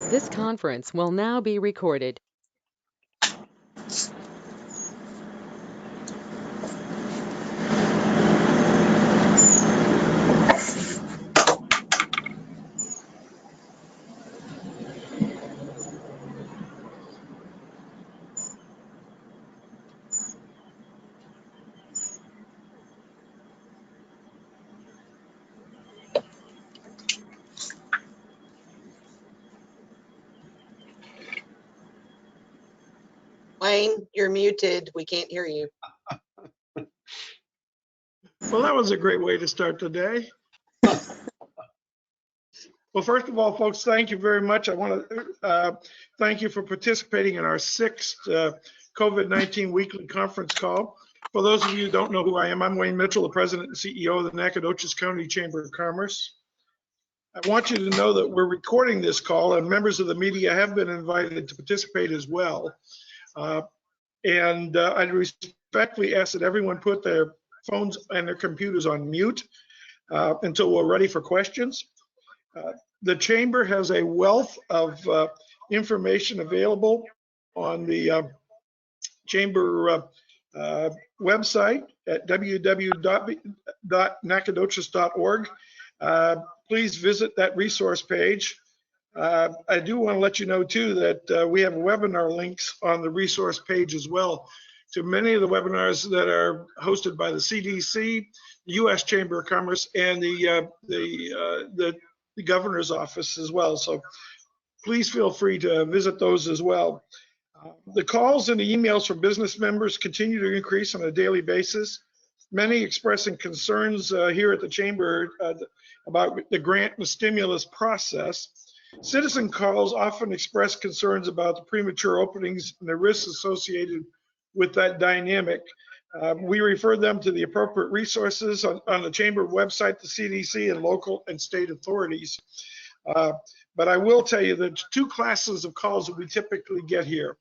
This conference will now be recorded. Wayne, you're muted. We can't hear you. Well, that was a great way to start the day. Well, first of all, folks, thank you very much. I want to thank you for participating in our sixth COVID-19 weekly conference call. For those of you who don't know who I am, I'm Wayne Mitchell, the President and CEO of the Nacogdoches County Chamber of Commerce. I want you to know that we're recording this call and members of the media have been invited to participate as well. I respectfully ask that everyone put their phones and their computers on mute until we're ready for questions. The Chamber has a wealth of information available on the Chamber website at www.nacogdoches.org. Please visit that resource page. I do want to let you know too that we have webinar links on the resource page as well to many of the webinars that are hosted by the CDC, the U.S. Chamber of Commerce, and the governor's office as well. So please feel free to visit those as well. The calls and the emails from business members continue to increase on a daily basis. Many expressing concerns here at the Chamber about the grant and stimulus process. Citizen calls often express concerns about the premature openings and the risks associated with that dynamic. We refer them to the appropriate resources on the Chamber website, the CDC, and local and state authorities. But I will tell you that two classes of calls that we typically get here.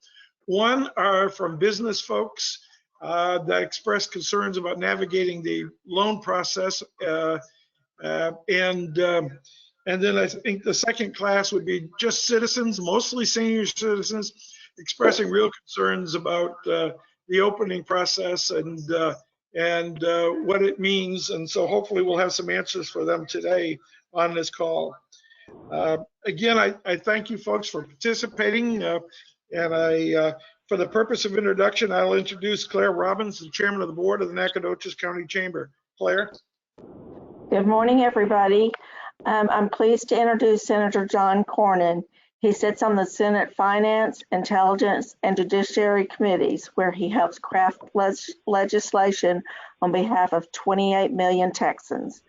One are from business folks that express concerns about navigating the loan process. And then I think the second class would be just citizens, mostly senior citizens, expressing real concerns about the opening process and what it means. And so hopefully we'll have some answers for them today on this call. Again, I thank you folks for participating. For the purpose of introduction, I'll introduce Claire Robbins, the Chairman of the Board of the Nacogdoches County Chamber. Claire. Good morning, everybody. I'm pleased to introduce Senator John Cornyn. He sits on the Senate Finance, Intelligence, and Judiciary Committees, where he helps craft legislation on behalf of 28 million Texans.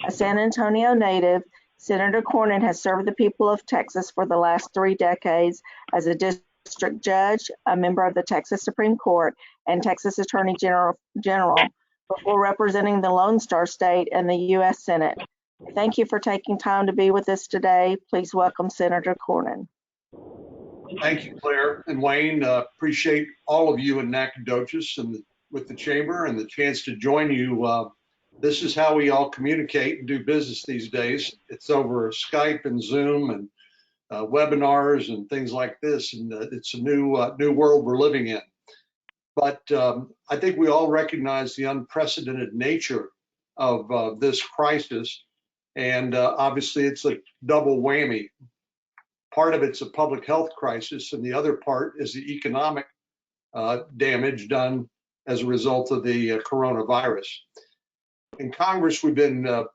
A San Antonio native, Senator Cornyn has served the people of Texas for the last 3 decades as a district judge, a member of the Texas Supreme Court, and Texas Attorney General before representing the Lone Star State and the U.S. Senate. Thank you for taking time to be with us today. Please welcome Senator Cornyn. Thank you, Claire and Wayne. Appreciate all of you in Nacogdoches and with the Chamber and the chance to join you. This is how we all communicate and do business these days. It's over Skype and Zoom and webinars and things like this, and it's a new world we're living in. But I think we all recognize the unprecedented nature of this crisis. And obviously it's a double whammy. Part of it's a public health crisis, and the other part is the economic damage done as a result of the coronavirus. In Congress, we've been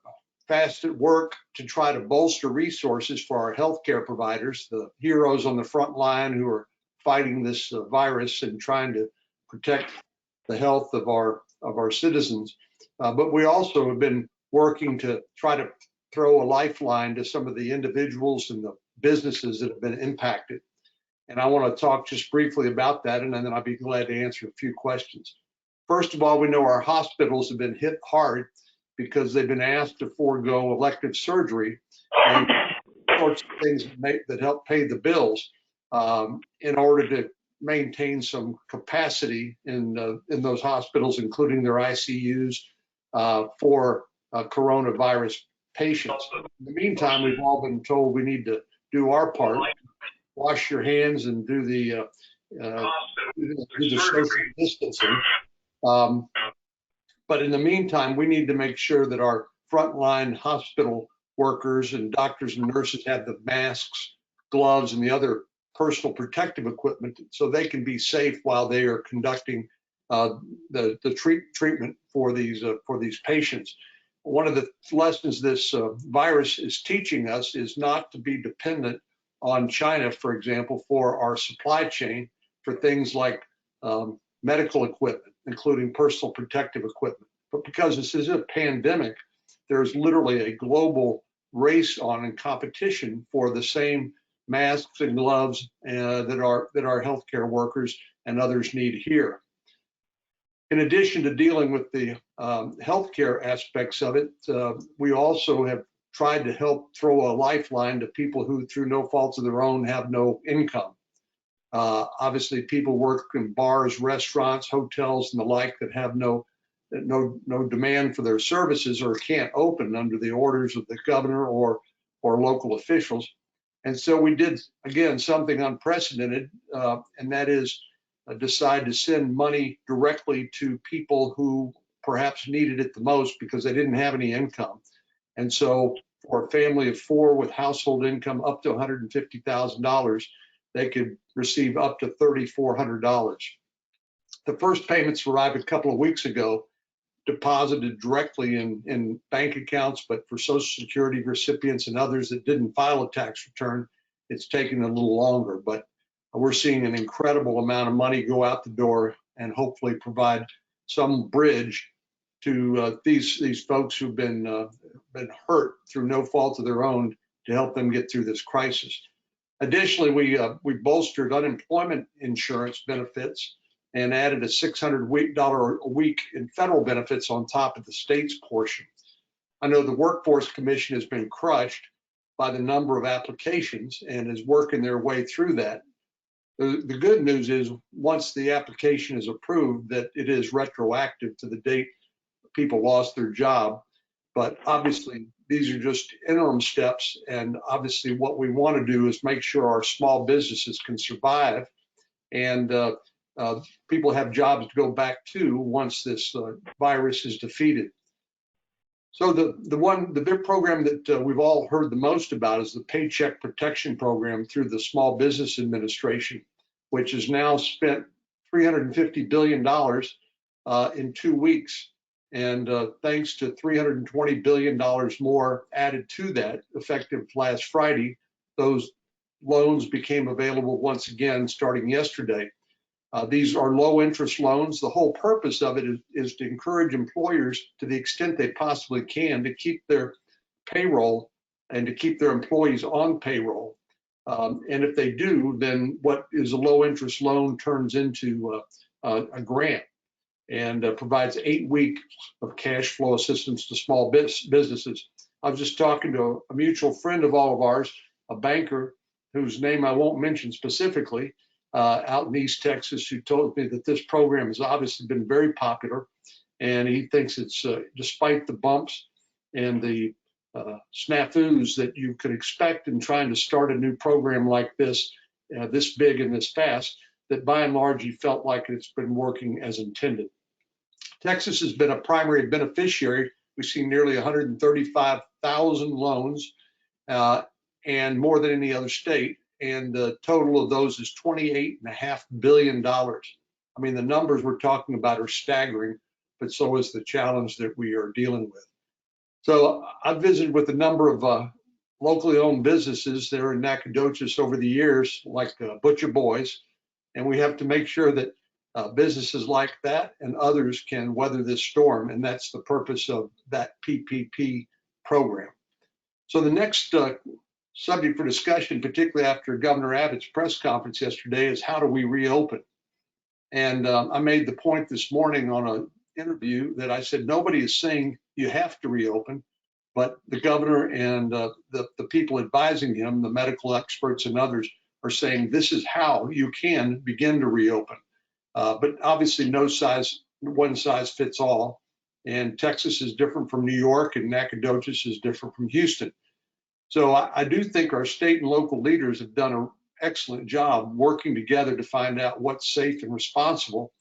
fast at work to try to bolster resources for our healthcare providers, the heroes on the front line who are fighting this virus and trying to protect the health of our citizens. But we also have been working to try to throw a lifeline to some of the individuals and the businesses that have been impacted. And I want to talk just briefly about that, and then I'll be glad to answer a few questions. First of all, we know our hospitals have been hit hard because they've been asked to forego elective surgery and sorts of things that help pay the bills in order to maintain some capacity in those hospitals, including their ICUs for coronavirus patients. In the meantime, we've all been told we need to do our part wash your hands and do the social distancing. But in the meantime, we need to make sure that our frontline hospital workers and doctors and nurses have the masks, gloves, and the other personal protective equipment so they can be safe while they are conducting the treatment for these patients. One of the lessons this virus is teaching us is not to be dependent on China, for example, for our supply chain for things like medical equipment, including personal protective equipment. But because this is a pandemic, there's literally a global race on and competition for the same masks and gloves that our healthcare workers and others need here. In addition to dealing with the healthcare aspects of it, we also have tried to help throw a lifeline to people who, through no fault of their own, have no income. Obviously, people work in bars, restaurants, hotels, and the like that have no demand for their services or can't open under the orders of the governor or local officials. And so we did, again, something unprecedented, and that is decide to send money directly to people who perhaps needed it the most because they didn't have any income. And so for a family of 4 with household income up to $150,000, they could receive up to $3,400. The first payments arrived a couple of weeks ago, deposited directly in bank accounts, but for Social Security recipients and others that didn't file a tax return, it's taken a little longer. But we're seeing an incredible amount of money go out the door and hopefully provide some bridge to these folks who've been hurt through no fault of their own to help them get through this crisis. Additionally, we bolstered unemployment insurance benefits and added a $600 a week in federal benefits on top of the state's portion. I know the Workforce Commission has been crushed by the number of applications and is working their way through that. The good news is once the application is approved, that it is retroactive to the date people lost their job. But obviously, these are just interim steps. And obviously, what we want to do is make sure our small businesses can survive and people have jobs to go back to once this virus is defeated. So the big program that we've all heard the most about is the Paycheck Protection Program through the Small Business Administration, which has now spent $350 billion in 2 weeks. And thanks to $320 billion more added to that, effective last Friday, those loans became available once again starting yesterday. These are low interest loans. The whole purpose of it is to encourage employers to the extent they possibly can to keep their payroll and to keep their employees on payroll. And if they do, then what is a low interest loan turns into a grant and provides 8 weeks of cash flow assistance to small businesses. I was just talking to a mutual friend of all of ours, a banker whose name I won't mention specifically, out in East Texas, who told me that this program has obviously been very popular, and he thinks it's despite the bumps and the snafus that you could expect in trying to start a new program like this, this big and this fast, that by and large he felt like it's been working as intended. Texas has been a primary beneficiary. We've seen nearly 135,000 loans and more than any other state. And the total of those is $28.5 billion. I mean, the numbers we're talking about are staggering, but so is the challenge that we are dealing with. So I've visited with a number of locally owned businesses there in Nacogdoches over the years, like Butcher Boys, and we have to make sure that businesses like that and others can weather this storm, and that's the purpose of that PPP program. So the next subject for discussion, particularly after Governor Abbott's press conference yesterday, is how do we reopen? And I made the point this morning on an interview that I said nobody is saying you have to reopen, but the governor and the people advising him, the medical experts and others, are saying this is how you can begin to reopen. But obviously no one size fits all. And Texas is different from New York, and Nacogdoches is different from Houston. So I do think our state and local leaders have done an excellent job working together to find out what's safe and responsible,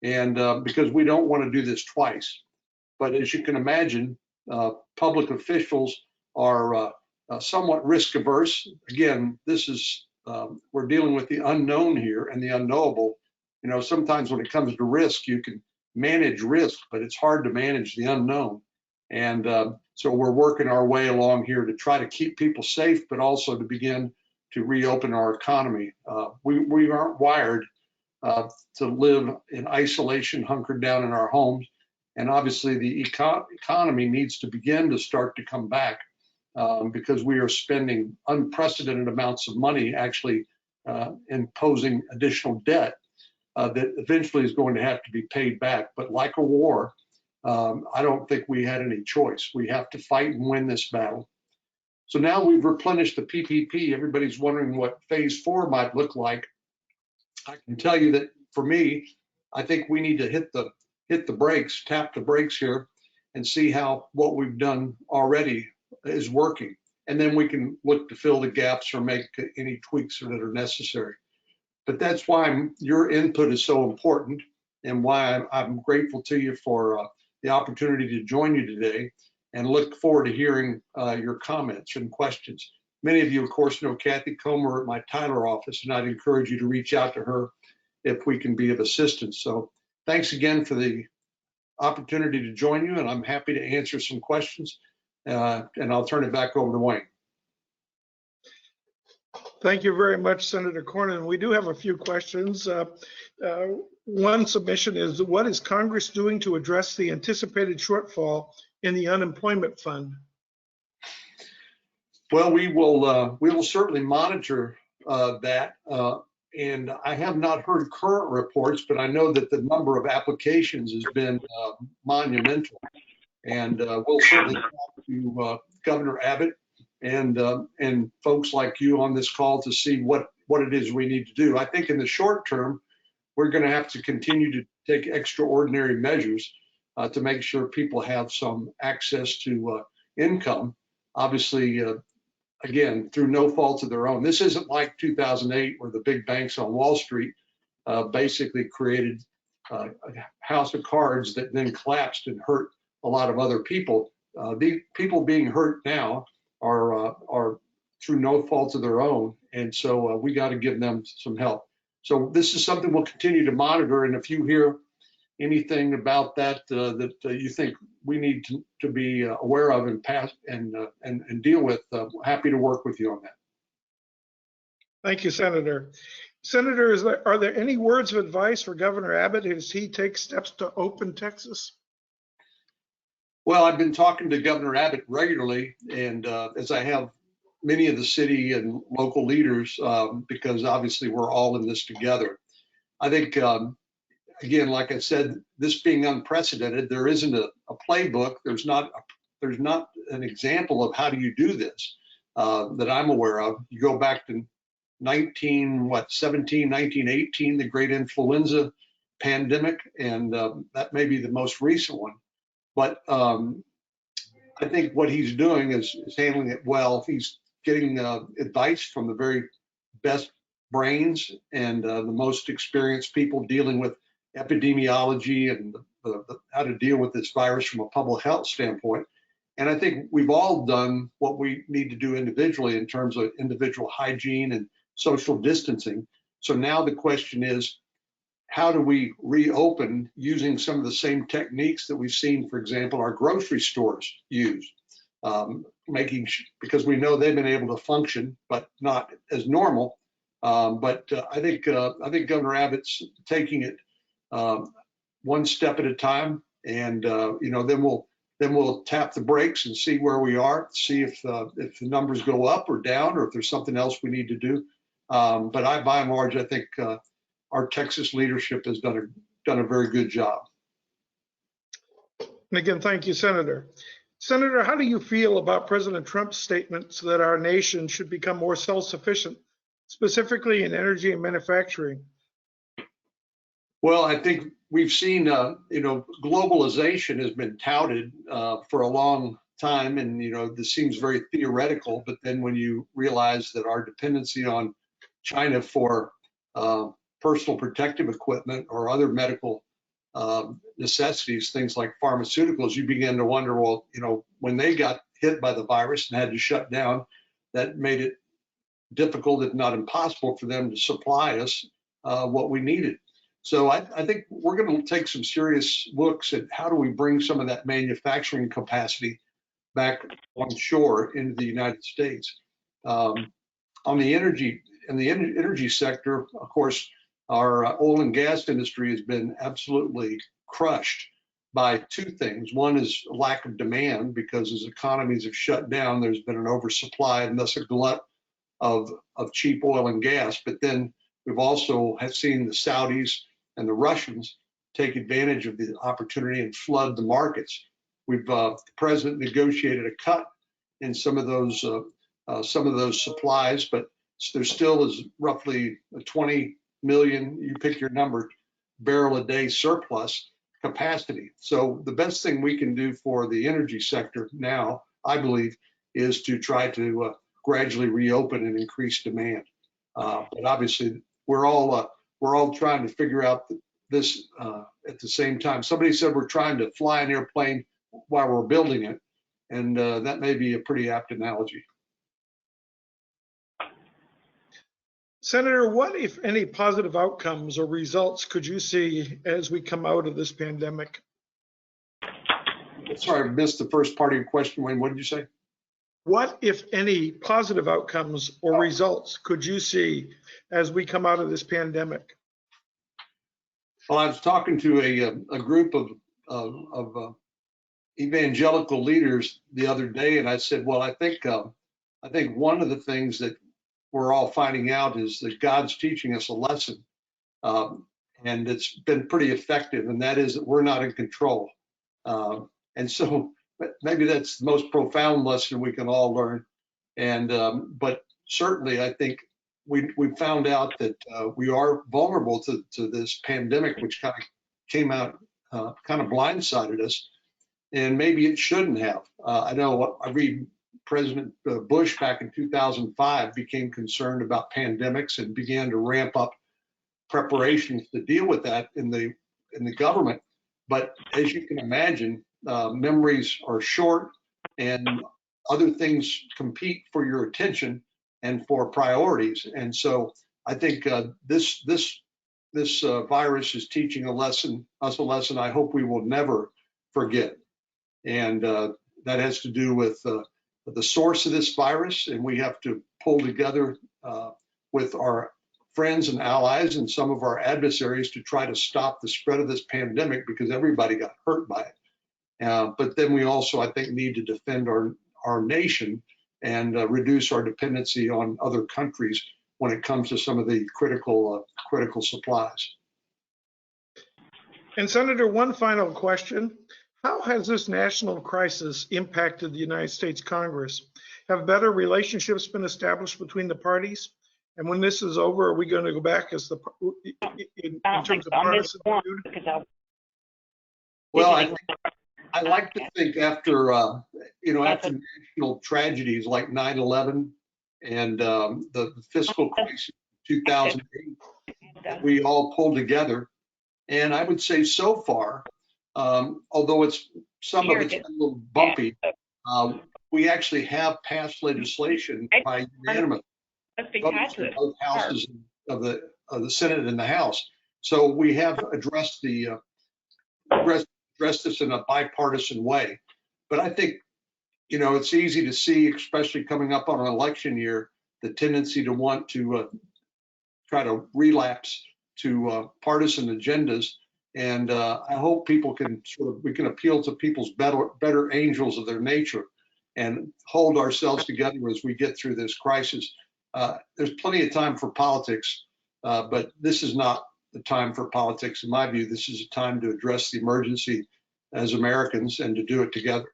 and because we don't want to do this twice. But as you can imagine, public officials are somewhat risk averse. Again, this is we're dealing with the unknown here and the unknowable. You know, sometimes when it comes to risk, you can manage risk, but it's hard to manage the unknown. And so we're working our way along here to try to keep people safe, but also to begin to reopen our economy. We aren't wired to live in isolation, hunkered down in our homes. And obviously the economy needs to begin to start to come back because we are spending unprecedented amounts of money actually imposing additional debt that eventually is going to have to be paid back. But like a war, I don't think we had any choice. We have to fight and win this battle. So now we've replenished the PPP. Everybody's wondering what phase 4 might look like. I can tell you that for me, I think we need to hit the brakes, tap the brakes here, and see how what we've done already is working. And then we can look to fill the gaps or make any tweaks that are necessary. But that's why your input is so important, and why I'm grateful to you for the opportunity to join you today, and look forward to hearing your comments and questions. Many of you, of course, know Kathy Comer at my Tyler office, and I'd encourage you to reach out to her if we can be of assistance. So thanks again for the opportunity to join you, and I'm happy to answer some questions, and I'll turn it back over to Wayne. Thank you very much, Senator Cornyn. We do have a few questions. One submission is, what is Congress doing to address the anticipated shortfall in the unemployment fund? Well, we will certainly monitor that. And I have not heard current reports, but I know that the number of applications has been monumental. And we'll certainly talk to Governor Abbott and folks like you on this call to see what it is we need to do. I think in the short term, we're going to have to continue to take extraordinary measures to make sure people have some access to income. Obviously, again, through no fault of their own. This isn't like 2008, where the big banks on Wall Street basically created a house of cards that then collapsed and hurt a lot of other people. The people being hurt now are through no fault of their own, and so we got to give them some help. So this is something we'll continue to monitor, and if you hear anything about that that you think we need to be aware of and pass and deal with, happy to work with you on that. Thank you, Senator. Senator, are there any words of advice for Governor Abbott as he takes steps to open Texas? Well, I've been talking to Governor Abbott regularly, and as I have many of the city and local leaders, because obviously we're all in this together. I think, again, like I said, this being unprecedented, there isn't a playbook. There's not an example of how do you do this that I'm aware of. You go back to 1918, the great influenza pandemic, and that may be the most recent one. But I think what he's doing is handling it well. He's getting advice from the very best brains and the most experienced people dealing with epidemiology and how to deal with this virus from a public health standpoint. And I think we've all done what we need to do individually in terms of individual hygiene and social distancing. So now the question is, how do we reopen using some of the same techniques that we've seen, for example, our grocery stores use, because we know they've been able to function, but not as normal. But I think Governor Abbott's taking it one step at a time, and then we'll tap the brakes and see where we are, see if the numbers go up or down, or if there's something else we need to do. But by and large, I think our Texas leadership has done a very good job. And again, thank you, Senator. Senator, how do you feel about President Trump's statements that our nation should become more self-sufficient, specifically in energy and manufacturing? Well, I think we've seen, globalization has been touted for a long time, and this seems very theoretical. But then when you realize that our dependency on China for personal protective equipment or other medical necessities, things like pharmaceuticals, you begin to wonder, well, you know, when they got hit by the virus and had to shut down, that made it difficult, if not impossible, for them to supply us what we needed. So I think we're going to take some serious looks at how do we bring some of that manufacturing capacity back on shore into the United States. On the energy sector, of course, our oil and gas industry has been absolutely crushed by two things. One is a lack of demand, because as economies have shut down, there's been an oversupply and thus a glut of cheap oil and gas. But then we've also seen the Saudis and the Russians take advantage of the opportunity and flood the markets. The president negotiated a cut in some of those supplies, but there still is roughly a 20 million, you pick your number, barrel a day surplus capacity. So the best thing we can do for the energy sector now, I believe, is to try to gradually reopen and increase demand. But obviously, we're all trying to figure out this at the same time. Somebody said we're trying to fly an airplane while we're building it, and that may be a pretty apt analogy. Senator, what, if any, positive outcomes or results could you see as we come out of this pandemic? Sorry, I missed the first part of your question, Wayne. What did you say? What, if any, positive outcomes or results could you see as we come out of this pandemic? Well, I was talking to a group of evangelical leaders the other day, and I said, well, I think one of the things that we're all finding out is that God's teaching us a lesson, and it's been pretty effective, and that is that we're not in control. And so maybe that's the most profound lesson we can all learn. And but certainly, I think we found out that we are vulnerable to this pandemic, which kind of came out, kind of blindsided us, and maybe it shouldn't have. I know I read President Bush back in 2005 became concerned about pandemics and began to ramp up preparations to deal with that in the government. But as you can imagine, memories are short, and other things compete for your attention and for priorities. And so I think this virus is teaching us a lesson I hope we will never forget. And that has to do with the source of this virus, and we have to pull together with our friends and allies and some of our adversaries to try to stop the spread of this pandemic, because everybody got hurt by it. But then we also, I think, need to defend our nation and reduce our dependency on other countries when it comes to some of the critical supplies. And Senator, one final question. How has this national crisis impacted the United States Congress? Have better relationships been established between the parties? And when this is over, are we going to go back as in terms of partisan feud? Well, I like to think after national tragedies like 9/11 and the fiscal crisis of 2008, we all pulled together. And I would say so far, although some of it's a little bumpy, we actually have passed legislation by unanimous votes in both houses of the Senate and the House. So we have addressed this in a bipartisan way. But I think, it's easy to see, especially coming up on an election year, the tendency to want to try to relapse to partisan agendas. And I hope we can appeal to people's better angels of their nature and hold ourselves together as we get through this crisis. There's plenty of time for politics, but this is not the time for politics. In my view, this is a time to address the emergency as Americans and to do it together.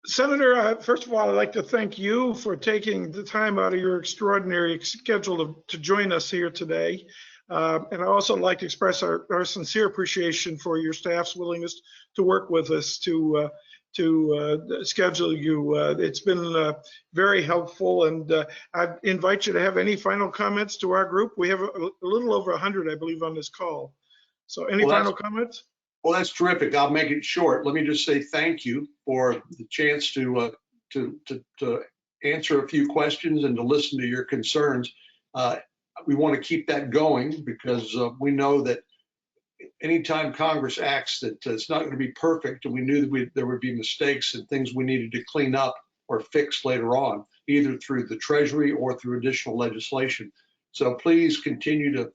Senator, first of all, I'd like to thank you for taking the time out of your extraordinary schedule to join us here today. And I also like to express our sincere appreciation for your staff's willingness to work with us to to schedule you. It's been very helpful, and I invite you to have any final comments to our group. We have a little over 100, I believe, on this call. So any final comments? Well, that's terrific. I'll make it short. Let me just say thank you for the chance to answer a few questions and to listen to your concerns. We want to keep that going because we know that anytime Congress acts that it's not going to be perfect, and we knew that there would be mistakes and things we needed to clean up or fix later on, either through the Treasury or through additional legislation. So please continue to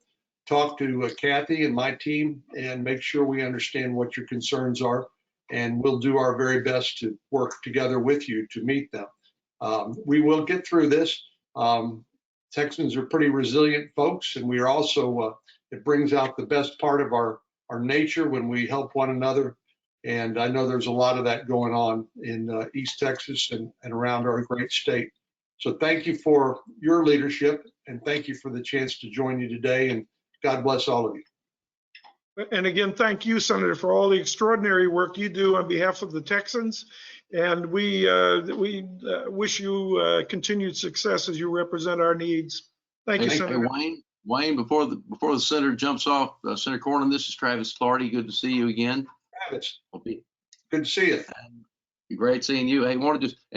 talk to Kathy and my team and make sure we understand what your concerns are, and we'll do our very best to work together with you to meet them. We will get through this. Texans are pretty resilient folks, and we are also, it brings out the best part of our nature when we help one another. And I know there's a lot of that going on in East Texas and around our great state. So thank you for your leadership, and thank you for the chance to join you today, and God bless all of you. And again, thank you, Senator, for all the extraordinary work you do on behalf of the Texans. And we wish you continued success as you represent our needs. Thank you, Senator. Wayne, before the senator jumps off, Senator Cornyn, this is Travis Clardy. Good to see you again. Travis, good to see you. Great seeing you. Hey,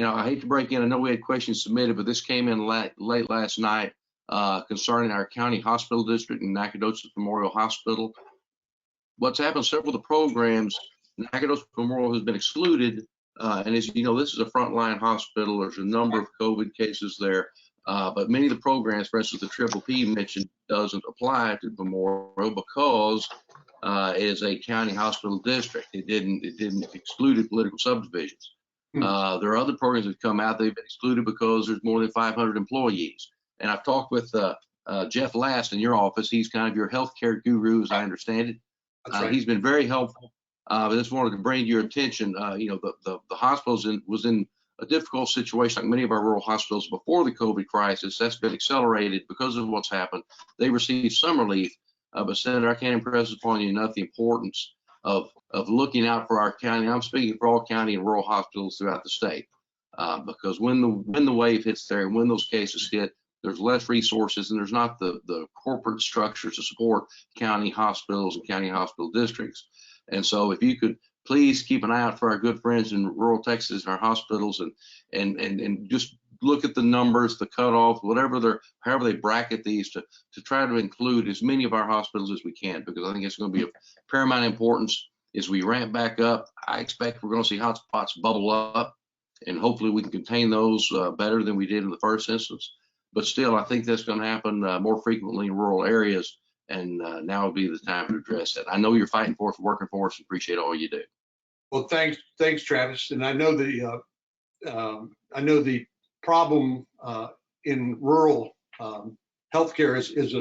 I hate to break in. I know we had questions submitted, but this came in late last night concerning our county hospital district and Nacogdoches Memorial Hospital. What's happened, several of the programs, Nacogdoches Memorial has been excluded. And as you know, this is a frontline hospital. There's a number of COVID cases there. But many of the programs, for instance, the Triple P mentioned, doesn't apply to Memorial because it is a county hospital district. It didn't exclude political subdivisions. There are other programs that come out, they've been excluded because there's more than 500 employees. And I've talked with Jeff Last in your office. He's kind of your healthcare guru, as I understand it. Right. He's been very helpful. I just wanted to bring to your attention, the hospitals was in a difficult situation like many of our rural hospitals before the COVID crisis. That's been accelerated because of what's happened. They received some relief, but Senator, I can't impress upon you enough the importance of looking out for our county. I'm speaking for all county and rural hospitals throughout the state, because when the wave hits there and when those cases hit, there's less resources and there's not the corporate structures to support county hospitals and county hospital districts. And so if you could please keep an eye out for our good friends in rural Texas and our hospitals, and just look at the numbers, the cutoff, however they bracket these to try to include as many of our hospitals as we can, because I think it's going to be of paramount importance as we ramp back up. I expect we're going to see hotspots bubble up, and hopefully we can contain those better than we did in the first instance. But still, I think that's going to happen more frequently in rural areas, and now would be the time to address that. I know you're fighting for us, working for us, appreciate all you do. Well, thanks, Travis. And I know the problem in rural healthcare is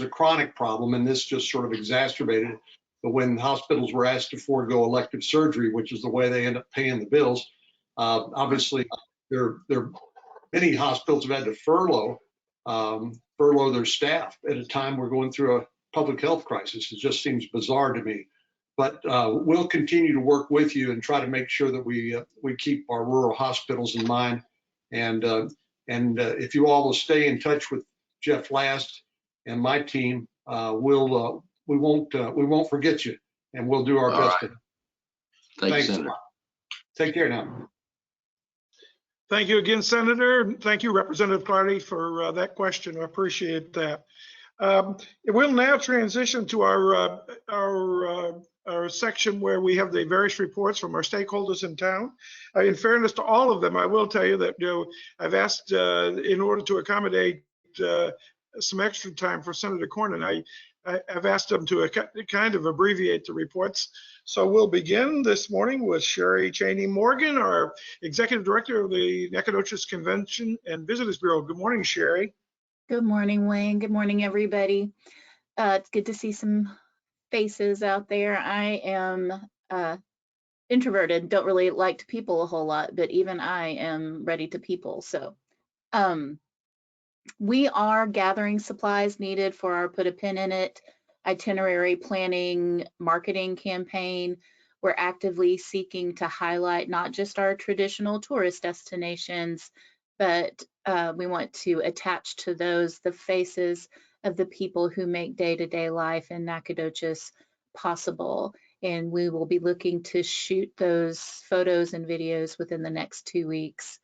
a chronic problem, and this just sort of exacerbated it. But when hospitals were asked to forego elective surgery, which is the way they end up paying the bills, obviously many hospitals have had to furlough their staff at a time we're going through a public health crisis. It just seems bizarre to me. But we'll continue to work with you and try to make sure that we keep our rural hospitals in mind. And if you all will stay in touch with Jeff Last and my team, we won't forget you, and we'll do our best. Right. Thanks, Senator. Take care now. Thank you again, Senator. Thank you, Representative Clardy, for that question. I appreciate that. We'll now transition to our section where we have the various reports from our stakeholders in town. In fairness to all of them, I will tell you that I've asked, in order to accommodate some extra time for Senator Cornyn, I've asked them to kind of abbreviate the reports. So we'll begin this morning with Sherry Chaney Morgan, our Executive Director of the Nacogdoches Convention and Visitors Bureau. Good morning, Sherry. Good morning, Wayne. Good morning, everybody. It's good to see some faces out there. I am introverted, don't really like to people a whole lot, but even I am ready to people. So we are gathering supplies needed for our Put a Pin in It itinerary planning marketing campaign. We're actively seeking to highlight not just our traditional tourist destinations, but we want to attach to those the faces of the people who make day-to-day life in Nacogdoches possible. And we will be looking to shoot those photos and videos within the next 2 weeks.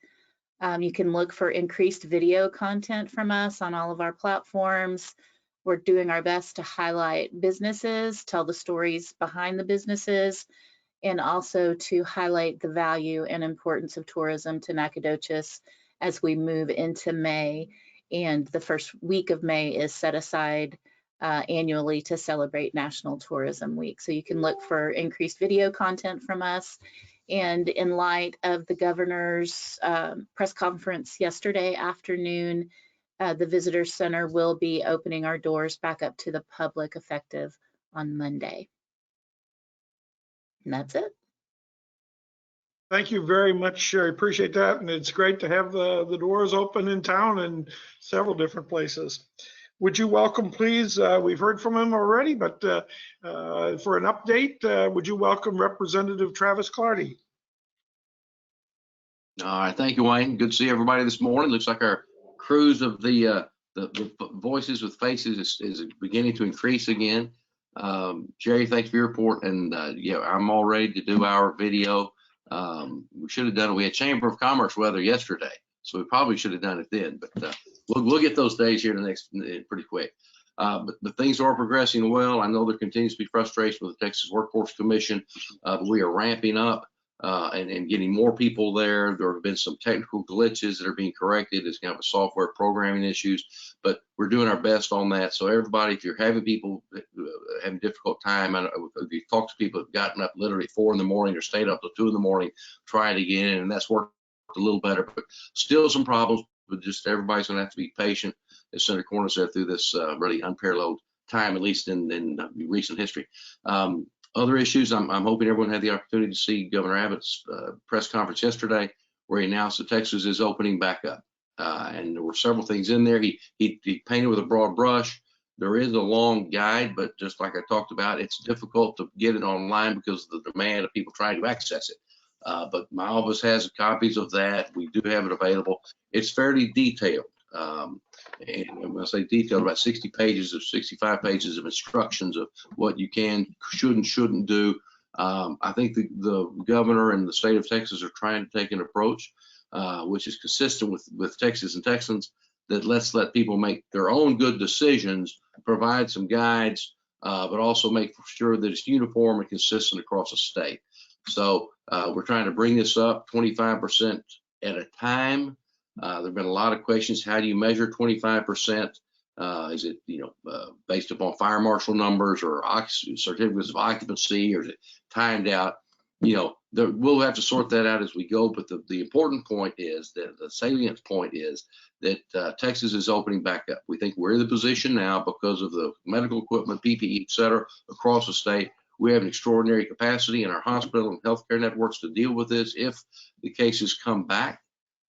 You can look for increased video content from us on all of our platforms. We're doing our best to highlight businesses, tell the stories behind the businesses, and also to highlight the value and importance of tourism to Nacogdoches as we move into May. And the first week of May is set aside annually to celebrate National Tourism Week. So you can look for increased video content from us. And in light of the governor's press conference yesterday afternoon, the Visitor Center will be opening our doors back up to the public effective on Monday. And that's it. Thank you very much. I appreciate that. And it's great to have the doors open in town in several different places. Would you welcome, please, we've heard from him already, but for an update, would you welcome Representative Travis Clardy? All right, thank you, Wayne. Good to see everybody this morning. Looks like our cruise of the voices with faces is beginning to increase again. Jerry, thanks for your report. And yeah, I'm all ready to do our video. We should have done it. We had Chamber of Commerce weather yesterday, so we probably should have done it then. But we'll get those days here pretty quick. But things are progressing well. I know there continues to be frustration with the Texas Workforce Commission, but we are ramping up and getting more people there. There have been some technical glitches that are being corrected. It's kind of a software programming issues, but we're doing our best on that. So everybody, if you're having people having a difficult time, if you talk to people who've gotten up literally 4 in the morning or stayed up till 2 in the morning, try it again, and that's worked a little better, but still some problems. But just everybody's going to have to be patient, as Senator Cornyn said, through this really unparalleled time, at least in recent history. Other issues, I'm hoping everyone had the opportunity to see Governor Abbott's press conference yesterday, where he announced that Texas is opening back up. And there were several things in there. He painted with a broad brush. There is a long guide, but just like I talked about, it's difficult to get it online because of the demand of people trying to access it. But my office has copies of that. We do have it available. It's fairly detailed. And when I say detailed, about 65 pages of instructions of what you can, should, and shouldn't do. I think the governor and the state of Texas are trying to take an approach which is consistent with Texas and Texans, that let people make their own good decisions, provide some guides, but also make sure that it's uniform and consistent across the state. So we're trying to bring this up 25% at a time. There have been a lot of questions. How do you measure 25%? Is it, based upon fire marshal numbers or certificates of occupancy, or is it timed out? We'll have to sort that out as we go. But the important point is that the salient point is that Texas is opening back up. We think we're in the position now because of the medical equipment, PPE, et cetera, across the state. We have an extraordinary capacity in our hospital and healthcare networks to deal with this if the cases come back.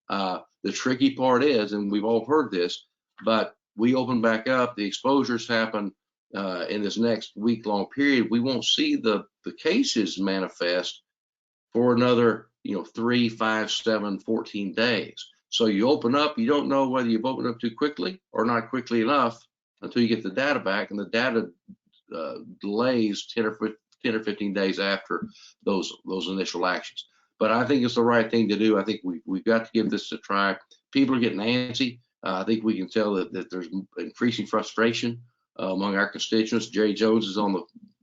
The tricky part is, and we've all heard this, but we open back up, the exposures happen in this next week-long period. We won't see the cases manifest for another 3, 5, 7, 14 days. So you open up, you don't know whether you've opened up too quickly or not quickly enough until you get the data back, and the data delays 10 or 15 days after those initial actions. But I think it's the right thing to do. I think we've got to give this a try. People are getting antsy. I think we can tell that there's increasing frustration among our constituents. Jerry Jones is on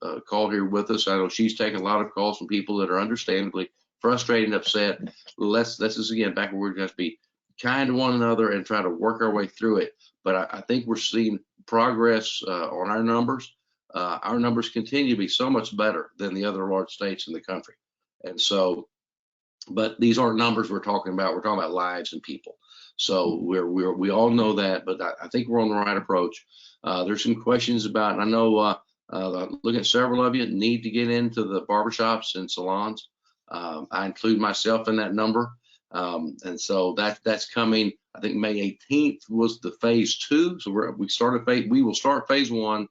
the call here with us. I know she's taking a lot of calls from people that are understandably frustrated and upset. Let's just, again, back where we're going to be kind to one another and try to work our way through it. But I think we're seeing progress on our numbers. Our numbers continue to be so much better than the other large states in the country. And so, but these aren't numbers we're talking about. We're talking about lives and people. So we all know that, but I think we're on the right approach. There's some questions about, and I know looking at several of you need to get into the barbershops and salons. I include myself in that number. And so that's coming. I think May 18th was the phase 2. So we will start phase 1.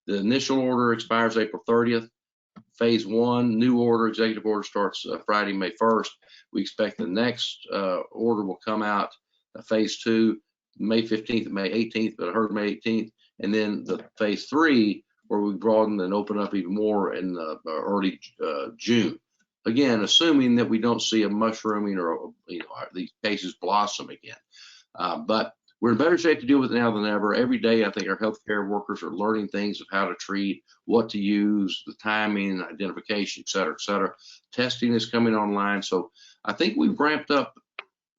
The initial order expires April 30th. Phase 1 new order, executive order starts Friday, May 1st. We expect the next order will come out, phase 2, May 15th and May 18th, but I heard May 18th. And then the phase 3, where we broaden and open up even more in early June. Again, assuming that we don't see a mushrooming or these cases blossom again. But we're in better shape to deal with it now than ever. Every day, I think our healthcare workers are learning things of how to treat, what to use, the timing, identification, et cetera, et cetera. Testing is coming online. So I think we've ramped up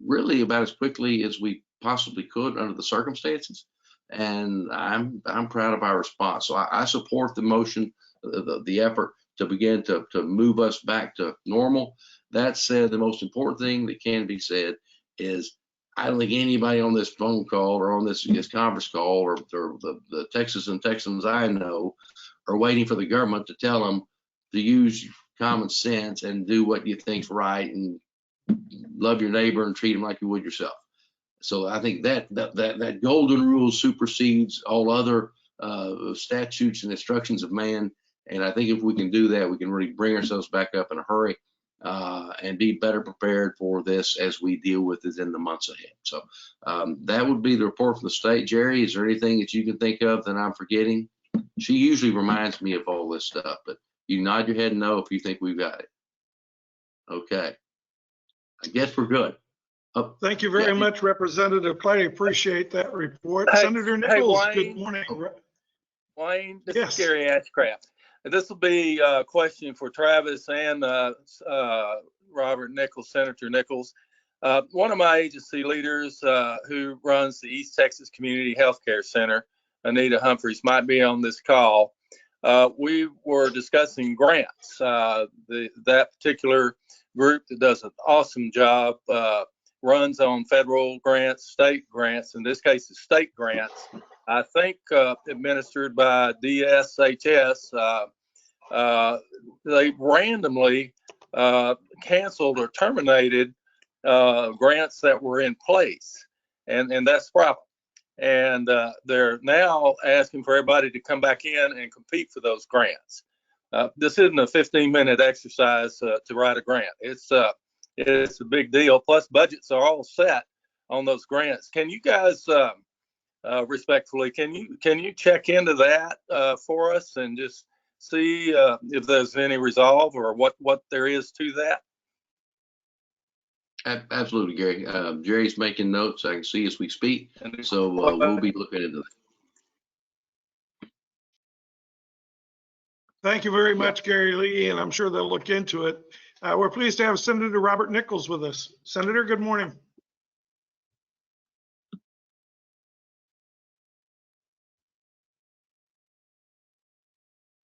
really about as quickly as we possibly could under the circumstances. And I'm proud of our response. So I support the motion, the effort to begin to move us back to normal. That said, the most important thing that can be said is I don't think anybody on this phone call or on this conference call or the Texas and Texans I know are waiting for the government to tell them to use common sense and do what you think's right and love your neighbor and treat them like you would yourself. So I think that golden rule supersedes all other statutes and instructions of man. And I think if we can do that, we can really bring ourselves back up in a hurry and be better prepared for this as we deal with it in the months ahead. So that would be the report from the state. Jerry, is there anything that you can think of that I'm forgetting? She usually reminds me of all this stuff, but you nod your head no if you think we've got it. Okay. I guess we're good. Thank you very much, Representative Clardy. Appreciate that report. Senator Nichols, good morning. Wayne, this Yes. is Gary Ashcraft. This will be a question for Travis and Robert Nichols, Senator Nichols. One of my agency leaders who runs the East Texas Community Healthcare Center, Anita Humphreys, might be on this call. We were discussing grants. That particular group that does an awesome job runs on federal grants, state grants, in this case, it's state grants. I think administered by DSHS. They randomly canceled or terminated grants that were in place, and that's the problem. And they're now asking for everybody to come back in and compete for those grants. This isn't a 15-minute exercise to write a grant. It's a big deal. Plus, budgets are all set on those grants. Can you guys, respectfully, can you check into that for us and just see if there's any resolve or what there is to that? Absolutely, Gary. Jerry's making notes. I can see as we speak. So we'll be looking into that. Thank you very much, Gary Lee, and I'm sure they'll look into it. We're pleased to have Senator Robert Nichols with us. Senator, good morning.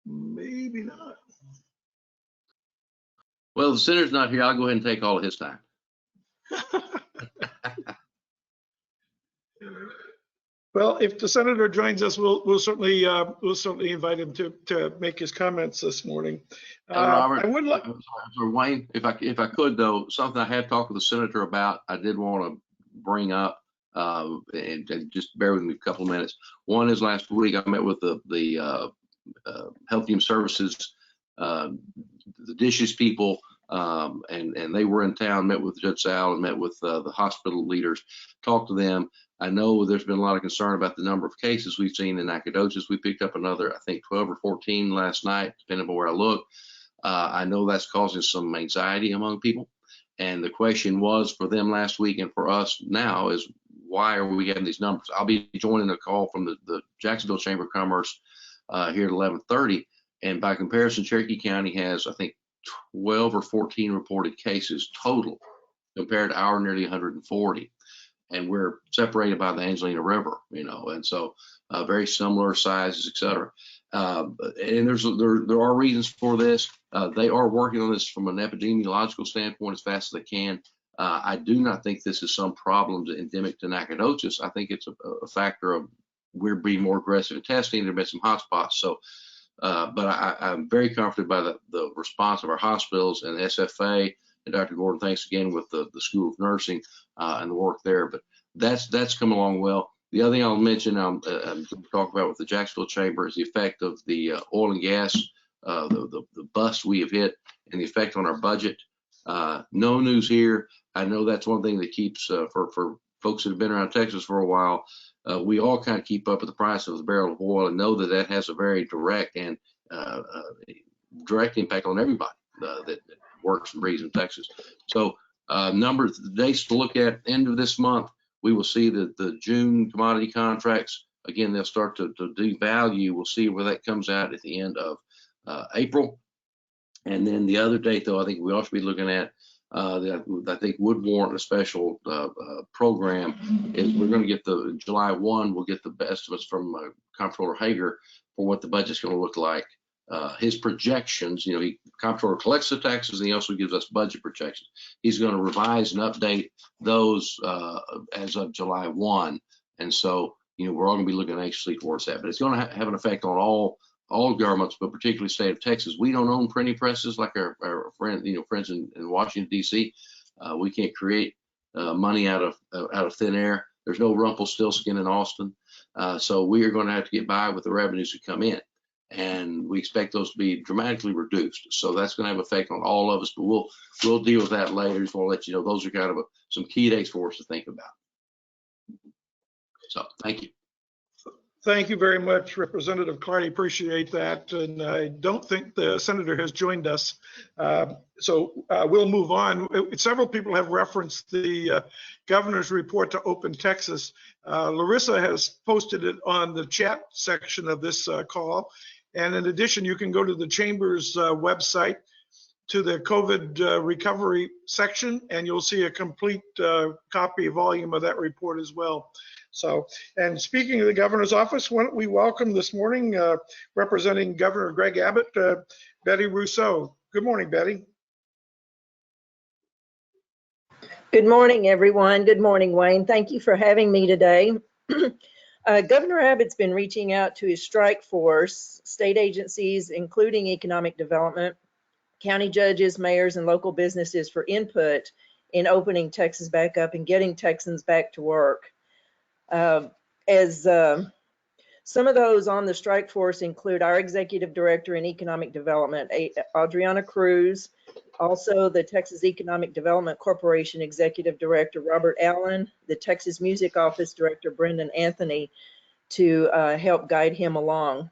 Maybe not. Well, the senator's not here. I'll go ahead and take all of his time. Well, if the senator joins us, we'll certainly invite him to make his comments this morning. Robert, I would like, Wayne, if I could though, something I have talked with the senator about, I did want to bring up, and just bear with me a couple of minutes. One is last week I met with the Health Human Services, the dishes people, and they were in town, met with Judge Sal and met with the hospital leaders, talked to them. I know there's been a lot of concern about the number of cases we've seen in Nacogdoches. We picked up another, I think, 12 or 14 last night, depending on where I look. I know that's causing some anxiety among people. And the question was for them last week and for us now is, why are we getting these numbers? I'll be joining a call from the Jacksonville Chamber of Commerce here at 11:30. And by comparison, Cherokee County has, I think, 12 or 14 reported cases total compared to our nearly 140. And we're separated by the Angelina River, and so very similar sizes, et cetera. And there are reasons for this. They are working on this from an epidemiological standpoint as fast as they can. I do not think this is some problem endemic to Nacogdoches. I think it's a factor of we're being more aggressive in testing. There have been some hotspots. So, but I'm very comforted by the response of our hospitals and the SFA. And Dr. Gordon, thanks again with the School of Nursing and the work there. But that's come along well. The other thing I'll mention, I'm going to talk about with the Jacksonville Chamber is the effect of the oil and gas the bust we have hit and the effect on our budget. No news here. I know that's one thing that keeps, for folks that have been around Texas for a while, we all kind of keep up with the price of the barrel of oil and know that that has a very direct and direct impact on everybody that works and breathes in Texas. So numbers, dates to look at, end of this month, we will see that the June commodity contracts, again, they'll start to devalue. We'll see where that comes out at the end of April. And then the other date, though, I think we ought to be looking at that I think would warrant a special program is we're going to get the July 1, we'll get the estimates from Comptroller Hager for what the budget's going to look like. His projections, you know, Comptroller collects the taxes and he also gives us budget projections. He's going to revise and update those as of July 1. And so, you know, we're all going to be looking anxiously towards that, but it's going to have an effect on all governments, but particularly the state of Texas. We don't own printing presses like our friends in Washington, D.C. We can't create money out of thin air. There's no Rumpelstiltskin in Austin. So we are going to have to get by with the revenues that come in. And we expect those to be dramatically reduced. So that's going to have an effect on all of us, but we'll deal with that later. Just want to let you know those are kind of some key dates for us to think about. So thank you. Thank you very much, Representative Clardy. Appreciate that. And I don't think the senator has joined us. So we'll move on. Several people have referenced the governor's report to Open Texas. Larissa has posted it on the chat section of this call. And in addition, you can go to the Chamber's website to the COVID recovery section, and you'll see a complete copy, volume of that report as well. So, and speaking of the governor's office, why don't we welcome this morning, representing Governor Greg Abbott, Betty Rousseau. Good morning, Betty. Good morning, everyone. Good morning, Wayne. Thank you for having me today. Governor Abbott's been reaching out to his strike force, state agencies, including economic development, county judges, mayors, and local businesses for input in opening Texas back up and getting Texans back to work. Some of those on the strike force include our Executive Director in Economic Development, Adriana Cruz, also the Texas Economic Development Corporation Executive Director, Robert Allen, the Texas Music Office Director, Brendan Anthony, to help guide him along.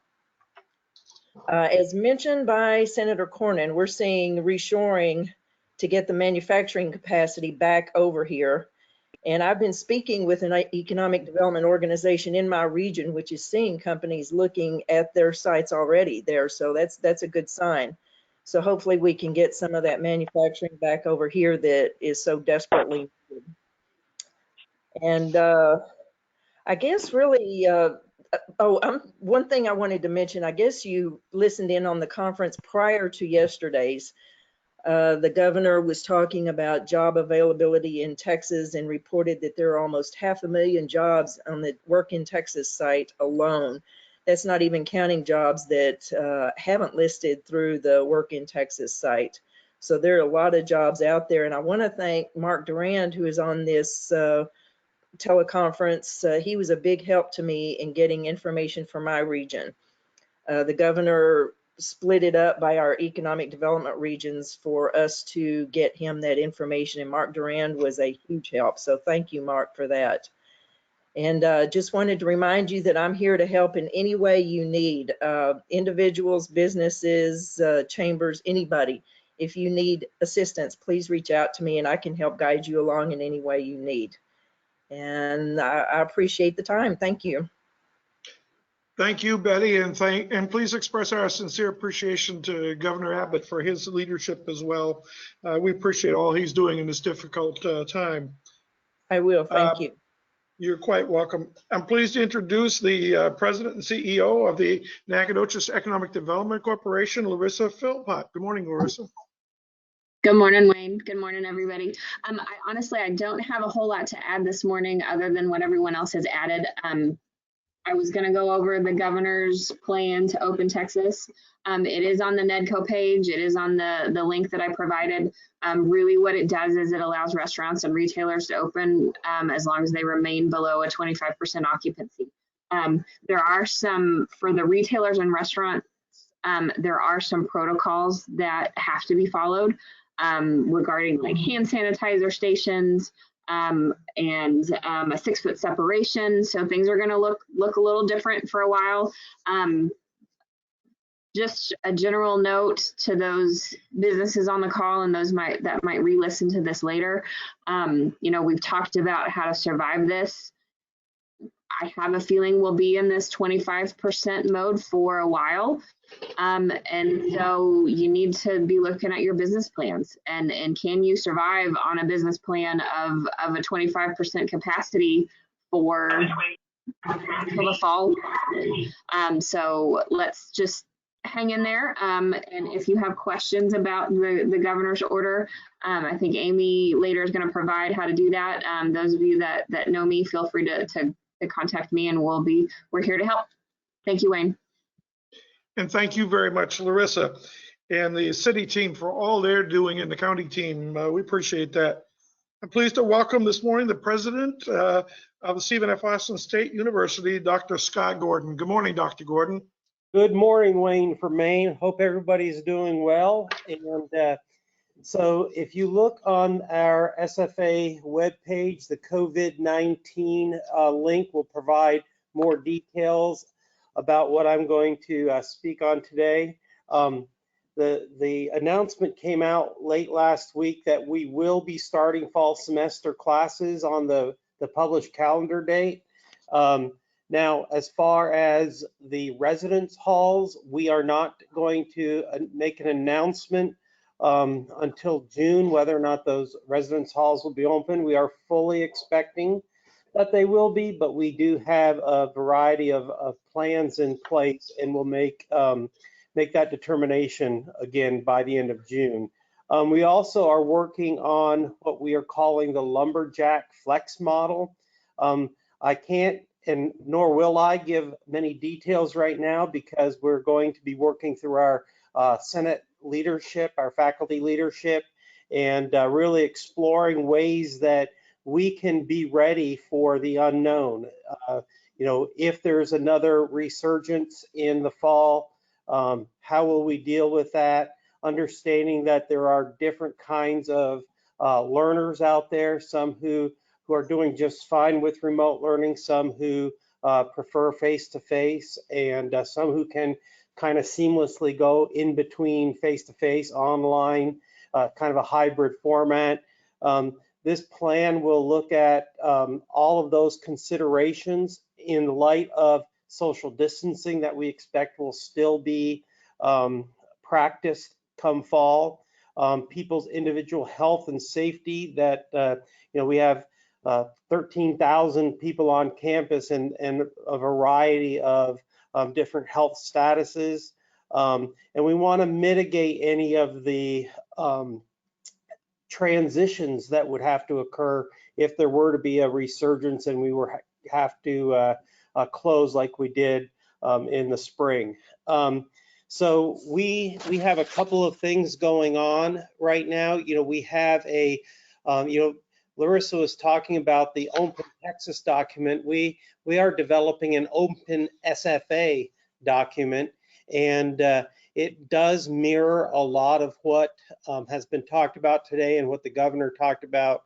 As mentioned by Senator Cornyn, we're seeing reshoring to get the manufacturing capacity back over here. And I've been speaking with an economic development organization in my region, which is seeing companies looking at their sites already there. So that's a good sign. So hopefully we can get some of that manufacturing back over here that is so desperately needed. And I guess really, one thing I wanted to mention, I guess you listened in on the conference prior to yesterday's. The governor was talking about job availability in Texas and reported that there are almost 500,000 jobs on the Work in Texas site alone. That's not even counting jobs that haven't listed through the Work in Texas site. So there are a lot of jobs out there. And I want to thank Mark Durand, who is on this teleconference. He was a big help to me in getting information for my region. The governor split it up by our economic development regions for us to get him that information, and Mark Durand was a huge help. So thank you, Mark, for that. And just wanted to remind you that I'm here to help in any way you need, individuals, businesses, chambers, anybody. If you need assistance, please reach out to me and I can help guide you along in any way you need. And I appreciate the time. Thank you. Thank you, Betty, and please express our sincere appreciation to Governor Abbott for his leadership as well. We appreciate all he's doing in this difficult time. I will. Thank you. You're quite welcome. I'm pleased to introduce the President and CEO of the Nacogdoches Economic Development Corporation, Larissa Philpot. Good morning, Larissa. Good morning, Wayne. Good morning, everybody. I don't have a whole lot to add this morning other than what everyone else has added. I was going to go over the governor's plan to open Texas. It is on the NEDCO page. It is on the link that I provided. Really what it does is it allows restaurants and retailers to open as long as they remain below a 25% occupancy. There are some, for the retailers and restaurants There are some protocols that have to be followed regarding like hand sanitizer stations and a 6-foot separation. So things are going to look a little different for a while. Just a general note to those businesses on the call and those that might re-listen to this later. You know, we've talked about how to survive this. I have a feeling we'll be in this 25% mode for a while. And so you need to be looking at your business plans and can you survive on a business plan of a 25% capacity for the fall. So let's just hang in there. And if you have questions about the governor's order, I think Amy later is going to provide how to do that. Those of you that know me, feel free to contact me and we're here to help. Thank you, Wayne. And thank you very much, Larissa, and the city team for all they're doing, and the county team. We appreciate that. I'm pleased to welcome this morning the president of the Stephen F. Austin State University, Dr. Scott Gordon. Good morning, Dr. Gordon. Good morning, Wayne from Maine. Hope everybody's doing well. And so if you look on our SFA webpage, the COVID-19 link will provide more details about what I'm going to speak on today. The announcement came out late last week that we will be starting fall semester classes on the published calendar date. Now, as far as the residence halls, we are not going to make an announcement until June whether or not those residence halls will be open. We are fully expecting that they will be, but we do have a variety of plans in place, and we'll make that determination again by the end of June. We also are working on what we are calling the Lumberjack Flex model. I can't and nor will I give many details right now because we're going to be working through our Senate leadership, our faculty leadership, and really exploring ways that we can be ready for the unknown. You know, if there's another resurgence in the fall, how will we deal with that? Understanding that there are different kinds of learners out there, some who are doing just fine with remote learning, some who prefer face-to-face, and some who can kind of seamlessly go in between face-to-face, online, kind of a hybrid format. This plan will look at all of those considerations in light of social distancing that we expect will still be practiced come fall, people's individual health and safety that, you know, we have 13,000 people on campus and a variety of different health statuses. And we want to mitigate any of the transitions that would have to occur if there were to be a resurgence and we were have to close like we did in the spring. So we have a couple of things going on right now. You know, we have a, you know, Larissa was talking about the Open Texas document. We are developing an Open SFA document, and it does mirror a lot of what has been talked about today and what the governor talked about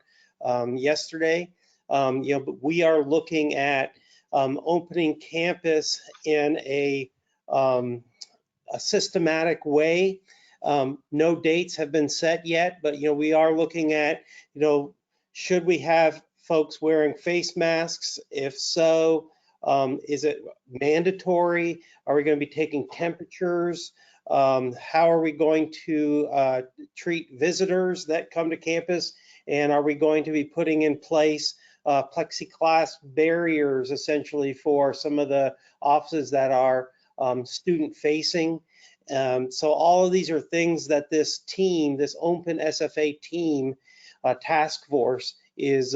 yesterday. You know, but we are looking at opening campus in a systematic way. No dates have been set yet, but you know, we are looking at, you know, should we have folks wearing face masks? If so, is it mandatory? Are we going to be taking temperatures? How are we going to treat visitors that come to campus? And are we going to be putting in place plexiglass barriers essentially for some of the offices that are student facing? So all of these are things that this team, this Open SFA team task force is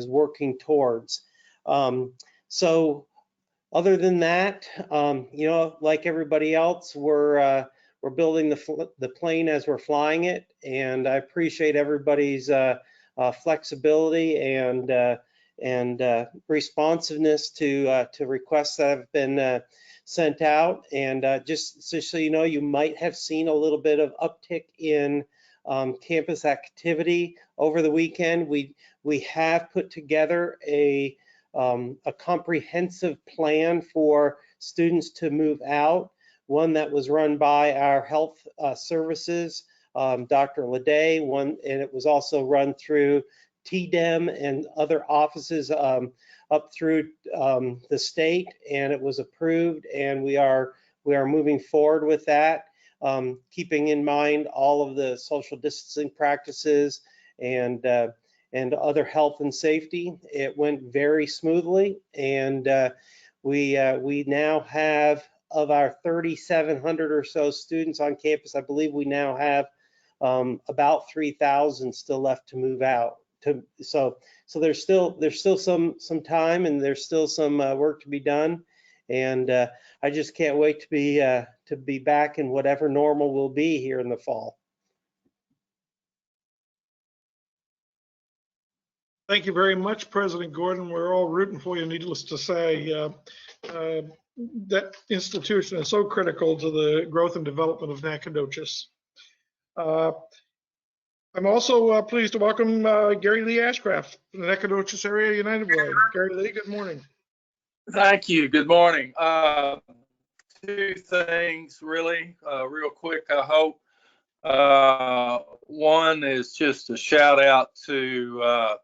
working towards. So other than that, you know, like everybody else, we're building the plane as we're flying it, and I appreciate everybody's flexibility and responsiveness to requests that have been sent out. And just so you know, you might have seen a little bit of uptick in campus activity over the weekend. We have put together a comprehensive plan for students to move out, one that was run by our health services, Dr. Leday, and it was also run through TDEM and other offices up through the state, and it was approved, and we are moving forward with that, keeping in mind all of the social distancing practices and other health and safety. It went very smoothly, and we now have, of our 3,700 or so students on campus, I believe we now have about 3,000 still left to move out. So there's still some time, and there's still some work to be done, and I just can't wait to be back in whatever normal will be here in the fall. Thank you very much, President Gordon. We're all rooting for you, needless to say. That institution is so critical to the growth and development of Nacogdoches. I'm also pleased to welcome Gary Lee Ashcraft from the Nacogdoches Area United Way. Gary Lee, good morning. Thank you. Good morning. Two things really, real quick, I hope. One is just a shout out to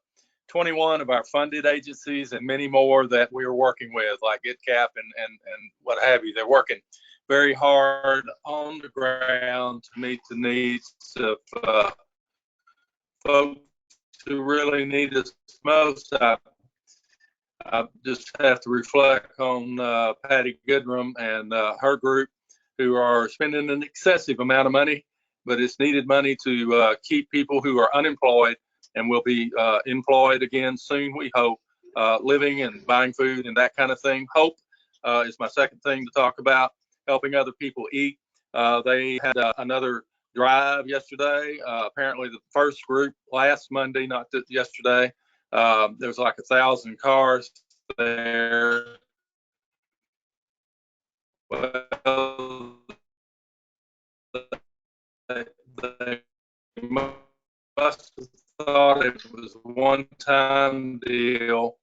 21 of our funded agencies and many more that we're working with, like ITCAP and what have you. They're working very hard on the ground to meet the needs of folks who really need us most. I just have to reflect on Patty Goodrum and her group, who are spending an excessive amount of money, but it's needed money to keep people who are unemployed and will be employed again soon, we hope, living and buying food and that kind of thing. Hope is my second thing to talk about, helping other people eat. They had another drive yesterday. Apparently the first group last Monday, not yesterday. There was like 1,000 cars there. Well, they must have thought it was a one-time deal.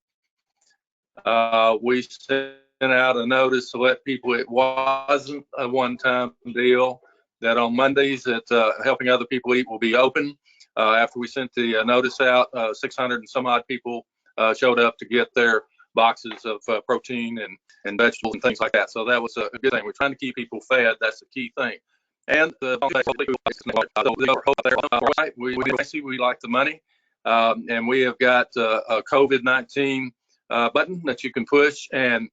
We sent out a notice to let people it wasn't a one-time deal, that on Mondays that Helping Other People Eat will be open. After we sent the notice out, 600 and some odd people showed up to get their boxes of protein and vegetables and things like that. So that was a good thing. We're trying to keep people fed. That's the key thing. And we like the money, and we have got a COVID-19 button that you can push and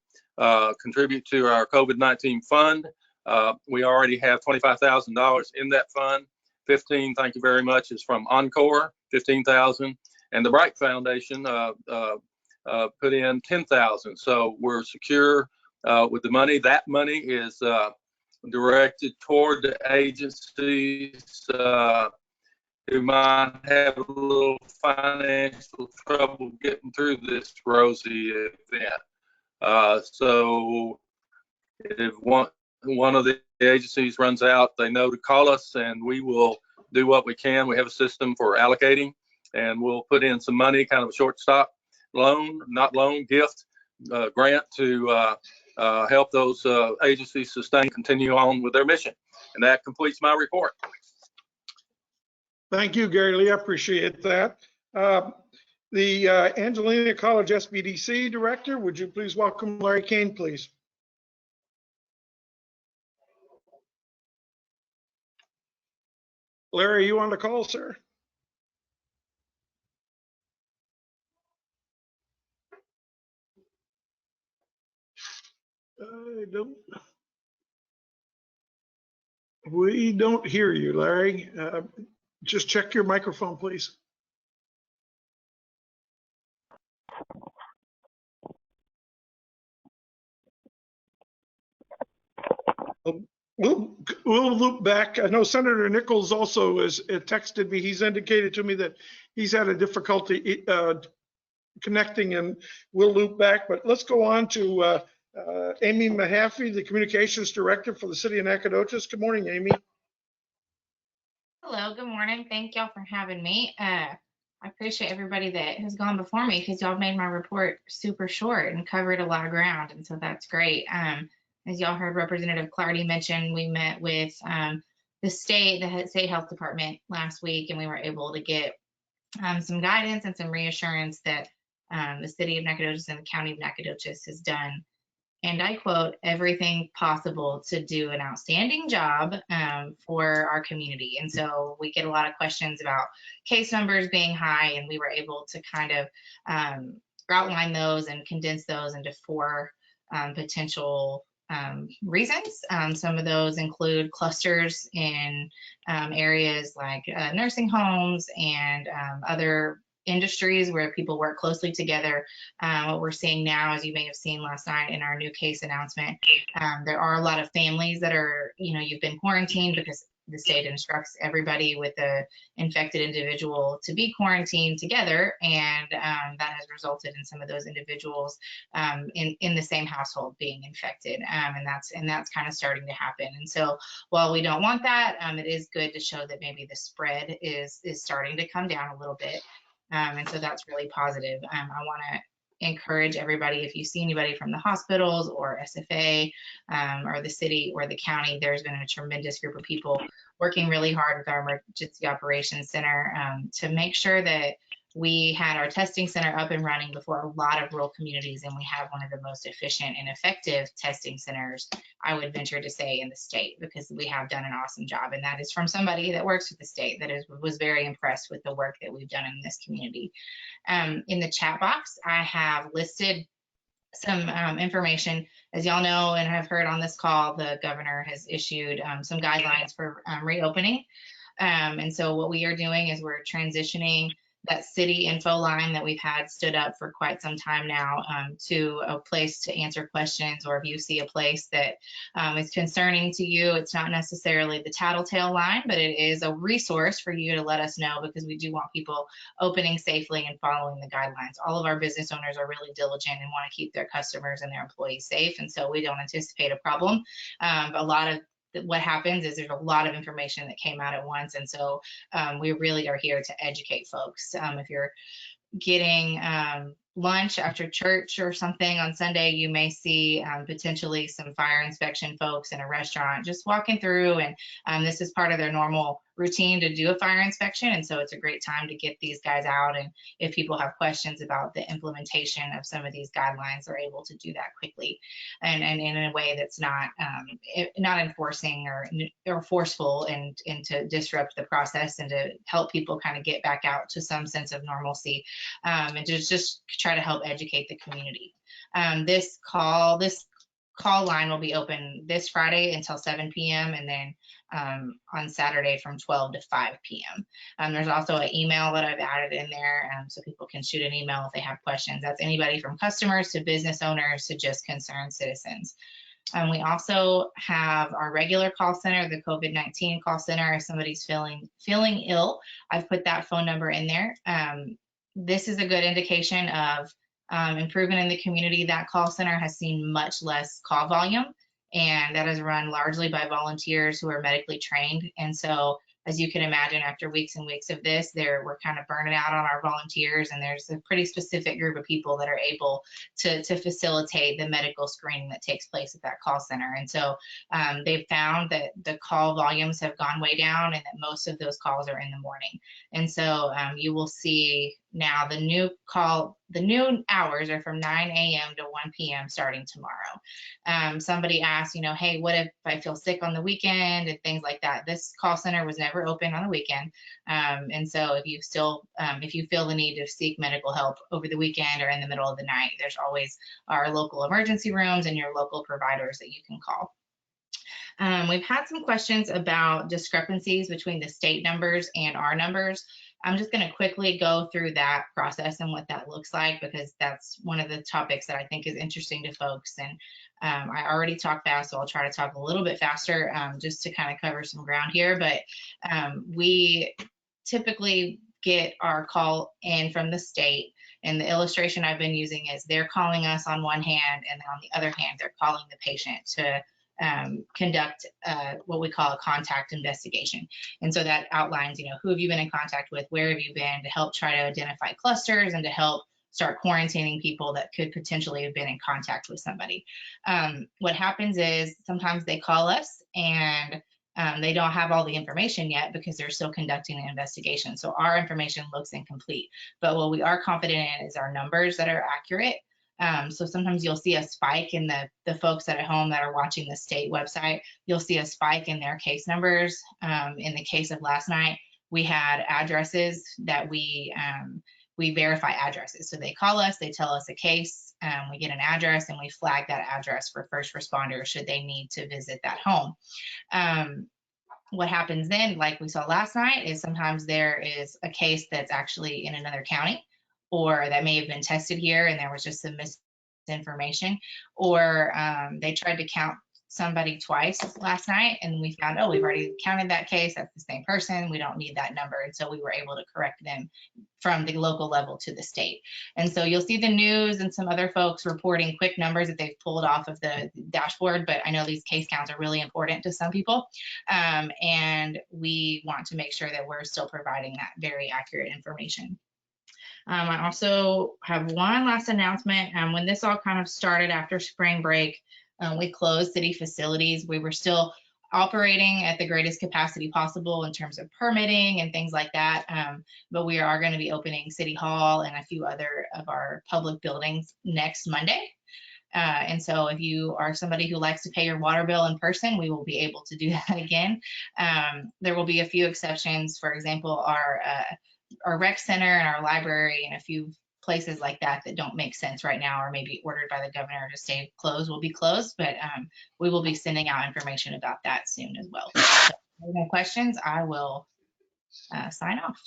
contribute to our COVID-19 fund. We already have $25,000 in that fund. 15, thank you very much, is from Encore, 15,000, and the Bright Foundation put in 10,000. So we're secure with the money. That money is directed toward the agencies who might have a little financial trouble getting through this rosy event. So if one of the agencies runs out, they know to call us, and we will do what we can. We have a system for allocating, and we'll put in some money, kind of a shortstop loan, not loan, gift, grant to help those agencies continue on with their mission. And that completes my report. Thank you, Gary Lee. I appreciate that. The Angelina College SBDC Director, would you please welcome Larry Cain, please? Larry, are you on the call, sir? We don't hear you, Larry. Just check your microphone, please. We'll loop back. I know Senator Nichols also has texted me. He's indicated to me that he's had a difficulty connecting, and we'll loop back. But let's go on to Amy Mehaffey, the Communications Director for the City of Nacogdoches. Good morning, Amy. Hello, good morning. Thank y'all for having me. I appreciate everybody that has gone before me because y'all made my report super short and covered a lot of ground, and so that's great. As y'all heard Representative Clardy mention, we met with the state health department last week, and we were able to get some guidance and some reassurance that the city of Nacogdoches and the county of Nacogdoches has done, and I quote, everything possible to do an outstanding job for our community. And so we get a lot of questions about case numbers being high, and we were able to kind of outline those and condense those into 4 potential reasons. Some of those include clusters in areas like nursing homes and other industries where people work closely together. What we're seeing now, as you may have seen last night in our new case announcement, there are a lot of families that are, you've been quarantined because the state instructs everybody with a infected individual to be quarantined together, and that has resulted in some of those individuals in the same household being infected, and that's kind of starting to happen. And so while we don't want that, it is good to show that maybe the spread is starting to come down a little bit, and so that's really positive. I want to encourage everybody, if you see anybody from the hospitals or SFA or the city or the county, there's been a tremendous group of people working really hard with our emergency operations center to make sure that we had our testing center up and running before a lot of rural communities, and we have one of the most efficient and effective testing centers, I would venture to say, in the state, because we have done an awesome job. And that is from somebody that works with the state that was very impressed with the work that we've done in this community. In the chat box, I have listed some information. As y'all know and have heard on this call, the governor has issued some guidelines for reopening. And so what we are doing is we're transitioning that city info line that we've had stood up for quite some time now to a place to answer questions, or if you see a place that is concerning to you, it's not necessarily the tattletale line, but it is a resource for you to let us know, because we do want people opening safely and following the guidelines. All of our business owners are really diligent and want to keep their customers and their employees safe, and so we don't anticipate a problem. A lot of what happens is there's a lot of information that came out at once, and so we really are here to educate folks. If you're getting lunch after church or something on Sunday, you may see potentially some fire inspection folks in a restaurant just walking through, and this is part of their normal routine to do a fire inspection, and so it's a great time to get these guys out, and if people have questions about the implementation of some of these guidelines, they're able to do that quickly and in a way that's not enforcing or forceful and to disrupt the process, and to help people kind of get back out to some sense of normalcy, and to just try to help educate the community. This call line will be open this Friday until 7 p.m. and then on Saturday from 12 to 5 p.m. There's also an email that I've added in there, so people can shoot an email if they have questions. That's anybody from customers to business owners to just concerned citizens. We also have our regular call center, the COVID-19 call center. If somebody's feeling ill, I've put that phone number in there. This is a good indication of improvement in the community. That call center has seen much less call volume, and that is run largely by volunteers who are medically trained. And so, as you can imagine, after weeks and weeks of this, we're kind of burning out on our volunteers, and there's a pretty specific group of people that are able to facilitate the medical screening that takes place at that call center. And so they've found that the call volumes have gone way down, and that most of those calls are in the morning. And so you will see now the new hours are from 9 a.m. to 1 p.m. starting tomorrow. Somebody asked, hey, what if I feel sick on the weekend and things like that? This call center was never open on the weekend. And so if you feel the need to seek medical help over the weekend or in the middle of the night, there's always our local emergency rooms and your local providers that you can call. We've had some questions about discrepancies between the state numbers and our numbers. I'm just going to quickly go through that process and what that looks like, because that's one of the topics that I think is interesting to folks. And I already talked fast, so I'll try to talk a little bit faster just to kind of cover some ground here. But we typically get our call in from the state, And the illustration I've been using is they're calling us on one hand, and then on the other hand, they're calling the patient to conduct what we call a contact investigation. And so that outlines, who have you been in contact with, where have you been, to help try to identify clusters and to help start quarantining people that could potentially have been in contact with somebody. What happens is sometimes they call us and they don't have all the information yet because they're still conducting an investigation. So our information looks incomplete. But what we are confident in is our numbers that are accurate. So sometimes you'll see a spike in the folks that are at home that are watching the state website. You'll see a spike in their case numbers. In the case of last night, we had addresses that we verify addresses. So they call us, they tell us a case, we get an address, and we flag that address for first responders should they need to visit that home. What happens then, like we saw last night, is sometimes there is a case that's actually in another county, or that may have been tested here and there was just some misinformation, or they tried to count somebody twice last night and we found, oh, we've already counted that case, that's the same person, we don't need that number. And so we were able to correct them from the local level to the state. And so you'll see the news and some other folks reporting quick numbers that they've pulled off of the dashboard, but I know these case counts are really important to some people. And we want to make sure that we're still providing that very accurate information. I also have one last announcement. When this all kind of started after spring break, we closed city facilities. We were still operating at the greatest capacity possible in terms of permitting and things like that. But we are going to be opening City Hall and a few other of our public buildings next Monday. And so if you are somebody who likes to pay your water bill in person, we will be able to do that again. There will be a few exceptions. For example, our rec center and our library and a few places like that don't make sense right now, or maybe ordered by the governor to stay closed, will be closed, but we will be sending out information about that soon as well. So if you have no questions, I will sign off.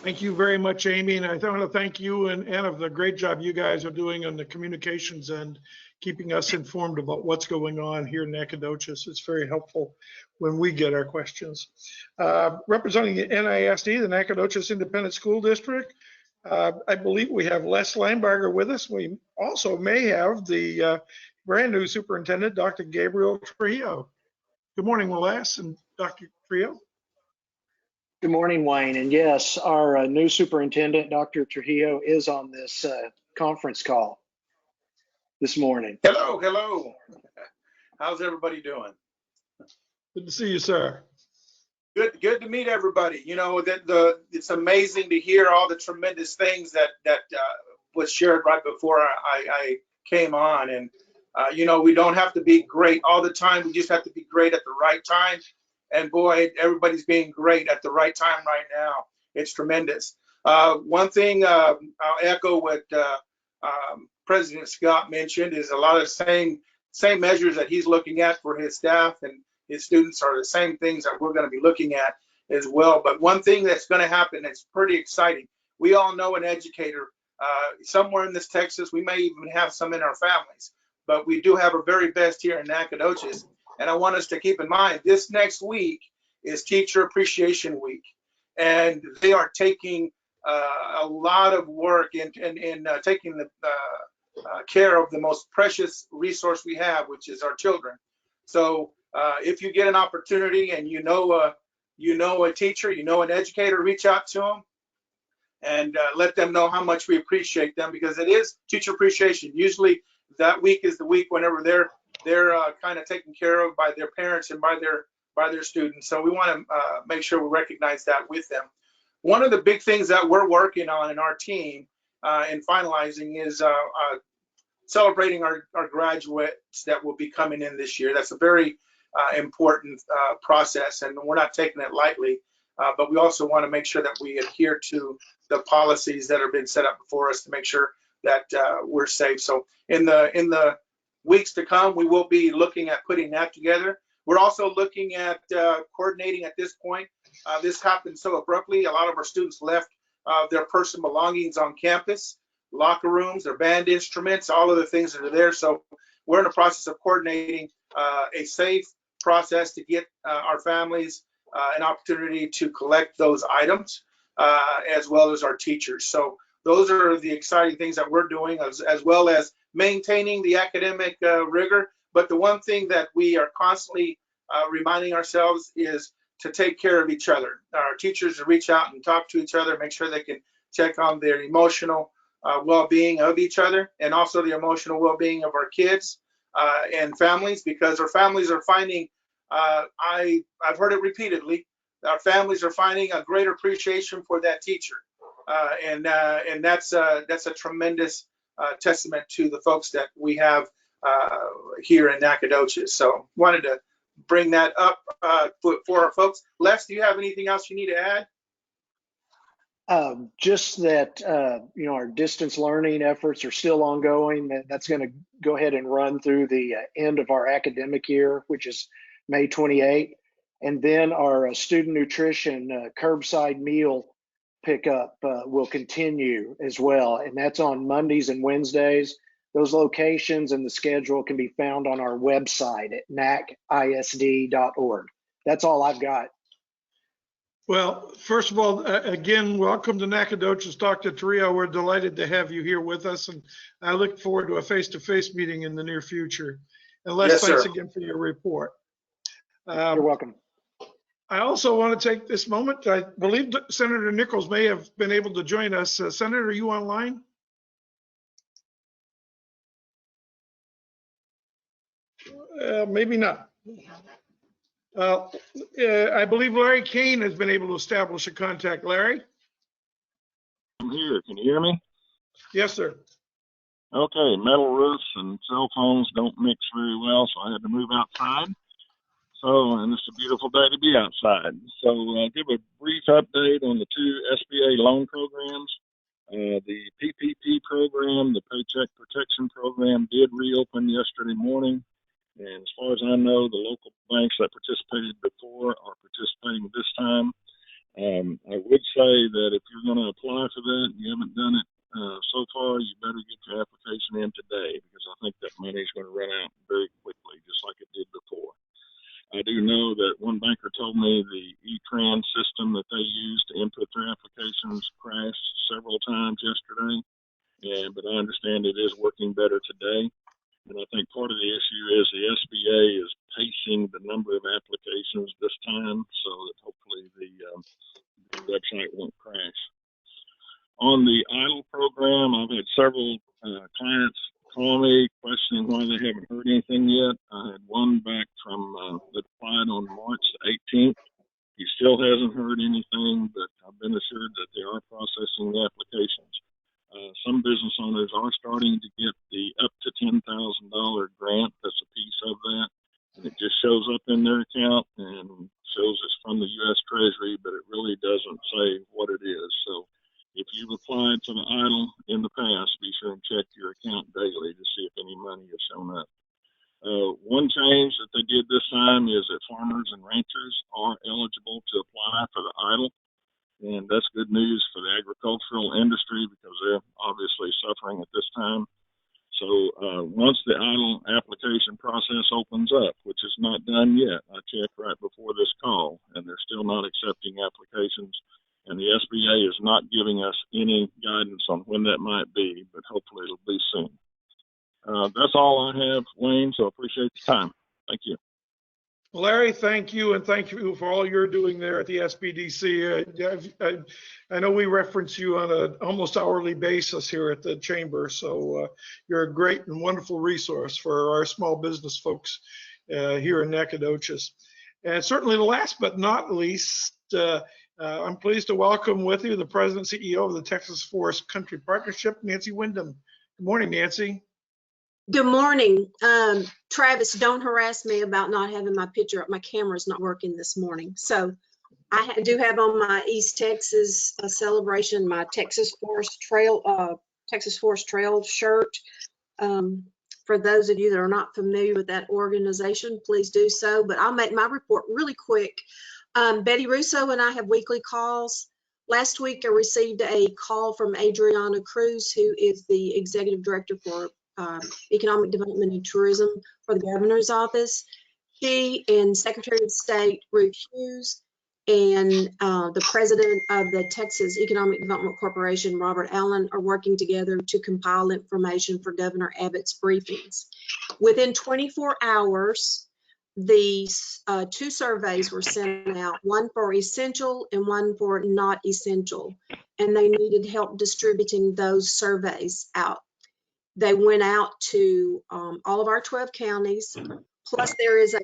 Thank you very much, Amy. And I want to thank you and Anna for the great job you guys are doing on the communications and keeping us informed about what's going on here in Nacogdoches. It's very helpful when we get our questions. Representing the NISD, the Nacogdoches Independent School District, I believe we have Les Linebarger with us. We also may have the brand new superintendent, Dr. Gabriel Trujillo. Good morning, Les and Dr. Trujillo. Good morning, Wayne. And yes, our new superintendent, Dr. Trujillo, is on this conference call this morning. Hello, hello. How's everybody doing? Good to see you, sir. Good to meet everybody. You know, it's amazing to hear all the tremendous things that was shared right before I came on. And, you know, we don't have to be great all the time. We just have to be great at the right time. And boy, everybody's being great at the right time right now. It's tremendous. One thing I'll echo what President Scott mentioned is a lot of the same measures that he's looking at for his staff and his students are the same things that we're going to be looking at as well. But one thing that's going to happen that's pretty exciting. We all know an educator somewhere in this Texas. We may even have some in our families, but we do have our very best here in Nacogdoches. And I want us to keep in mind, this next week is Teacher Appreciation Week. And they are taking a lot of work in taking the care of the most precious resource we have, which is our children. So if you get an opportunity and you know a teacher, you know an educator, reach out to them and let them know how much we appreciate them, because it is Teacher Appreciation. Usually that week is the week whenever they're kind of taken care of by their parents and by their students. So we want to make sure we recognize that with them. One of the big things that we're working on in our team and finalizing is celebrating our graduates that will be coming in this year. That's a very important process, and we're not taking it lightly. But we also want to make sure that we adhere to the policies that have been set up before us to make sure that we're safe. So in the weeks to come, we will be looking at putting that together. We're also looking at coordinating at this point. This happened so abruptly. A lot of our students left their personal belongings on campus, locker rooms, their band instruments, all of the things that are there. So we're in the process of coordinating a safe process to get our families an opportunity to collect those items. as well as our teachers. So those are the exciting things that we're doing, as well as maintaining the academic rigor. But the one thing that we are constantly reminding ourselves is to take care of each other. Our teachers to reach out and talk to each other, make sure they can check on their emotional well-being of each other, and also the emotional well-being of our kids and families, because our families are finding, I've heard it repeatedly, our families are finding a greater appreciation for that teacher. And that's a tremendous testament to the folks that we have here in Nacogdoches. So wanted to bring that up for our folks. Les, do you have anything else you need to add? Just that, our distance learning efforts are still ongoing. That's going to go ahead and run through the end of our academic year, which is May 28. And then our student nutrition curbside meal pickup will continue as well. And that's on Mondays and Wednesdays. Those locations and the schedule can be found on our website at nacisd.org. That's all I've got. Well, first of all, again, welcome to Nacogdoches, Dr. Trujillo. We're delighted to have you here with us, and I look forward to a face-to-face meeting in the near future. And Les, yes, thanks sir. again for your report. You're welcome. I also want to take this moment. I believe that Senator Nichols may have been able to join us. Senator, are you online? Maybe not. I believe Larry Cain has been able to establish a contact. Larry? I'm here. Can you hear me? Yes, sir. Okay. Metal roofs and cell phones don't mix very well, so I had to move outside. So, and it's a beautiful day to be outside. So I'll give a brief update on the two SBA loan programs. The PPP program, the Paycheck Protection Program, did reopen yesterday morning. And as far as I know, the local banks that participated before are participating this time. I would say that if you're going to apply for that and you haven't done it so far, you better get your application in today, because I think that money is going to run out very quickly, just like it did before. I do know that one banker told me the E-Tran system that they use to input their applications crashed several times yesterday, but I understand it is working better today. And I think part of the issue is the SBA is pacing the number of applications this time, so that hopefully the website won't crash. On the EIDL program, I've had several clients call me questioning why they haven't heard anything yet. I had one back from that applied on March the 18th. He still hasn't heard anything, but I've been assured that they are processing the applications. Some business owners are starting to get the up to $10,000 grant. That's a piece of that. And it just shows up in their account and shows it's from the U.S. Treasury, but it really doesn't say what it is. So if you've applied for the EIDL in the past, be sure and check your account daily to see if any money has shown up. One change that they did this time is that farmers and ranchers are eligible to apply for the EIDL. And that's good news for the agricultural industry, because they're obviously suffering at this time. So once the EIDL application process opens up, which is not done yet, I checked right before this call, and they're still not accepting applications. And the SBA is not giving us any guidance on when that might be, but hopefully it'll be soon. That's all I have, Wayne, so I appreciate the time. Thank you. Larry, thank you, and thank you for all you're doing there at the SBDC. I know we reference you on an almost hourly basis here at the Chamber, so you're a great and wonderful resource for our small business folks here in Nacogdoches. And certainly last but not least, I'm pleased to welcome with you the President and CEO of the Texas Forest Country Partnership, Nancy Windham. Good morning, Nancy. Good morning. Travis, don't harass me about not having my picture up. My camera's not working this morning. So I do have on my East Texas celebration, my Texas Forest Trail shirt. For those of you that are not familiar with that organization, please do so. But I'll make my report really quick. Betty Russo and I have weekly calls. Last week, I received a call from Adriana Cruz, who is the Executive Director for Economic Development and Tourism for the Governor's Office. She and Secretary of State Ruth Hughes and the president of the Texas Economic Development Corporation, Robert Allen, are working together to compile information for Governor Abbott's briefings. Within 24 hours, these 2 surveys were sent out, one for essential and one for not essential, and they needed help distributing those surveys out. They went out to all of our 12 counties, plus there is a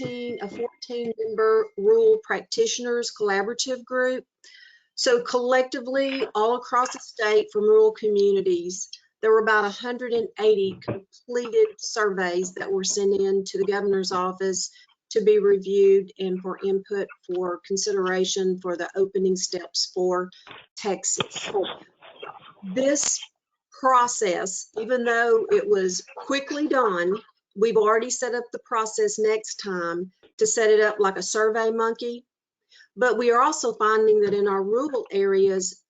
14-member rural practitioners collaborative group. So collectively, all across the state from rural communities, there were about 180 completed surveys that were sent in to the governor's office to be reviewed and for input for consideration for the opening steps for Texas. This process, even though it was quickly done, we've already set up the process next time to set it up like a survey monkey. But we are also finding that in our rural areas,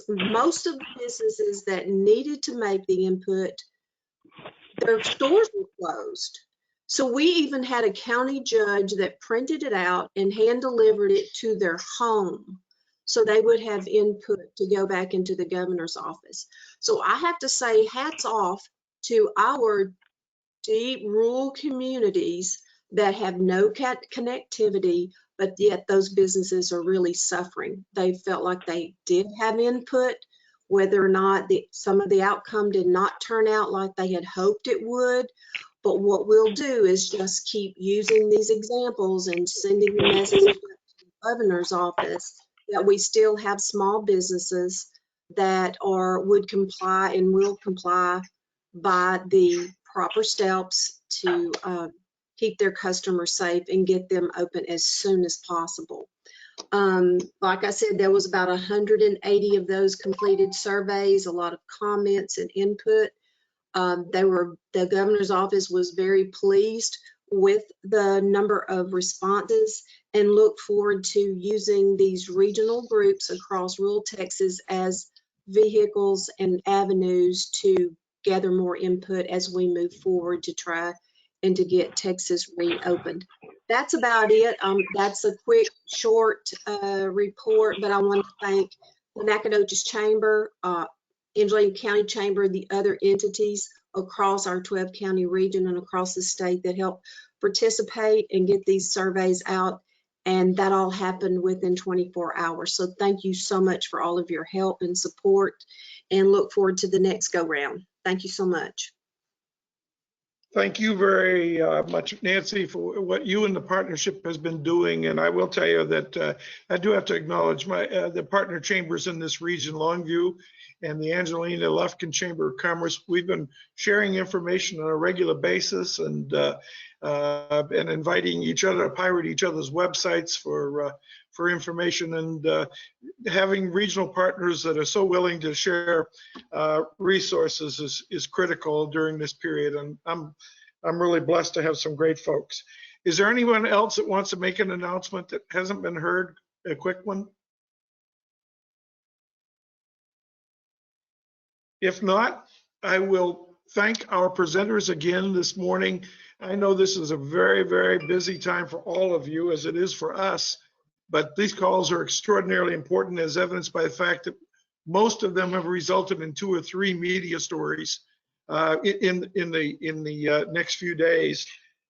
most of the businesses that needed to make the input, their stores were closed. So we even had a county judge that printed it out and hand delivered it to their home so they would have input to go back into the governor's office. So I have to say hats off to our deep rural communities that have no connectivity, but yet those businesses are really suffering. They felt like they did have input, whether or not some of the outcome did not turn out like they had hoped it would. But what we'll do is just keep using these examples and sending the message to the governor's office that we still have small businesses that would comply and will comply by the proper steps to keep their customers safe and get them open as soon as possible. Like I said, there was about 180 of those completed surveys, a lot of comments and input. The governor's office was very pleased with the number of responses and look forward to using these regional groups across rural Texas as vehicles and avenues to gather more input as we move forward to try and to get Texas reopened. That's about it. That's a quick, short report, but I want to thank the Nacogdoches Chamber, Angelina County Chamber, the other entities across our 12 county region and across the state that help participate and get these surveys out. And that all happened within 24 hours. So thank you so much for all of your help and support, and look forward to the next go round. Thank you so much. Thank you very much, Nancy, for what you and the partnership has been doing. And I will tell you that I do have to acknowledge the partner chambers in this region, Longview and the Angelina Lufkin Chamber of Commerce. We've been sharing information on a regular basis and inviting each other to pirate each other's websites for information, and having regional partners that are so willing to share resources is critical during this period. And I'm really blessed to have some great folks. Is there anyone else that wants to make an announcement that hasn't been heard? A quick one? If not, I will thank our presenters again this morning. I know this is a very, very busy time for all of you, as it is for us, but these calls are extraordinarily important, as evidenced by the fact that most of them have resulted in 2 or 3 media stories in the next few days.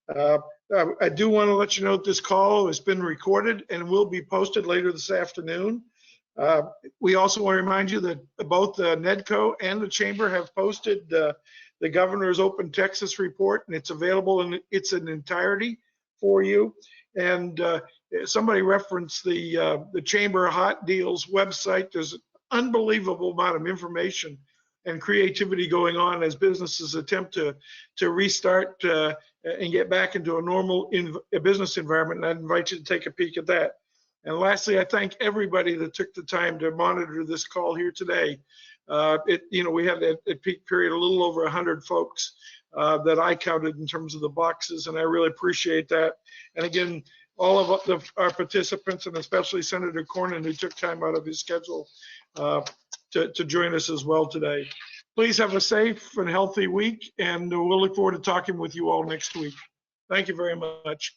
I do want to let you know that this call has been recorded and will be posted later this afternoon. We also want to remind you that both the NEDCO and the Chamber have posted the Governor's Open Texas report, and it's available in its entirety for you. And somebody referenced the Chamber Hot Deals website. There's an unbelievable amount of information and creativity going on as businesses attempt to restart and get back into a normal business environment. And I'd invite you to take a peek at that. And lastly, I thank everybody that took the time to monitor this call here today. We had at peak period a little over 100 folks that I counted in terms of the boxes, and I really appreciate that. And again, all of our participants, and especially Senator Cornyn, who took time out of his schedule to join us as well today. Please have a safe and healthy week, and we'll look forward to talking with you all next week. Thank you very much.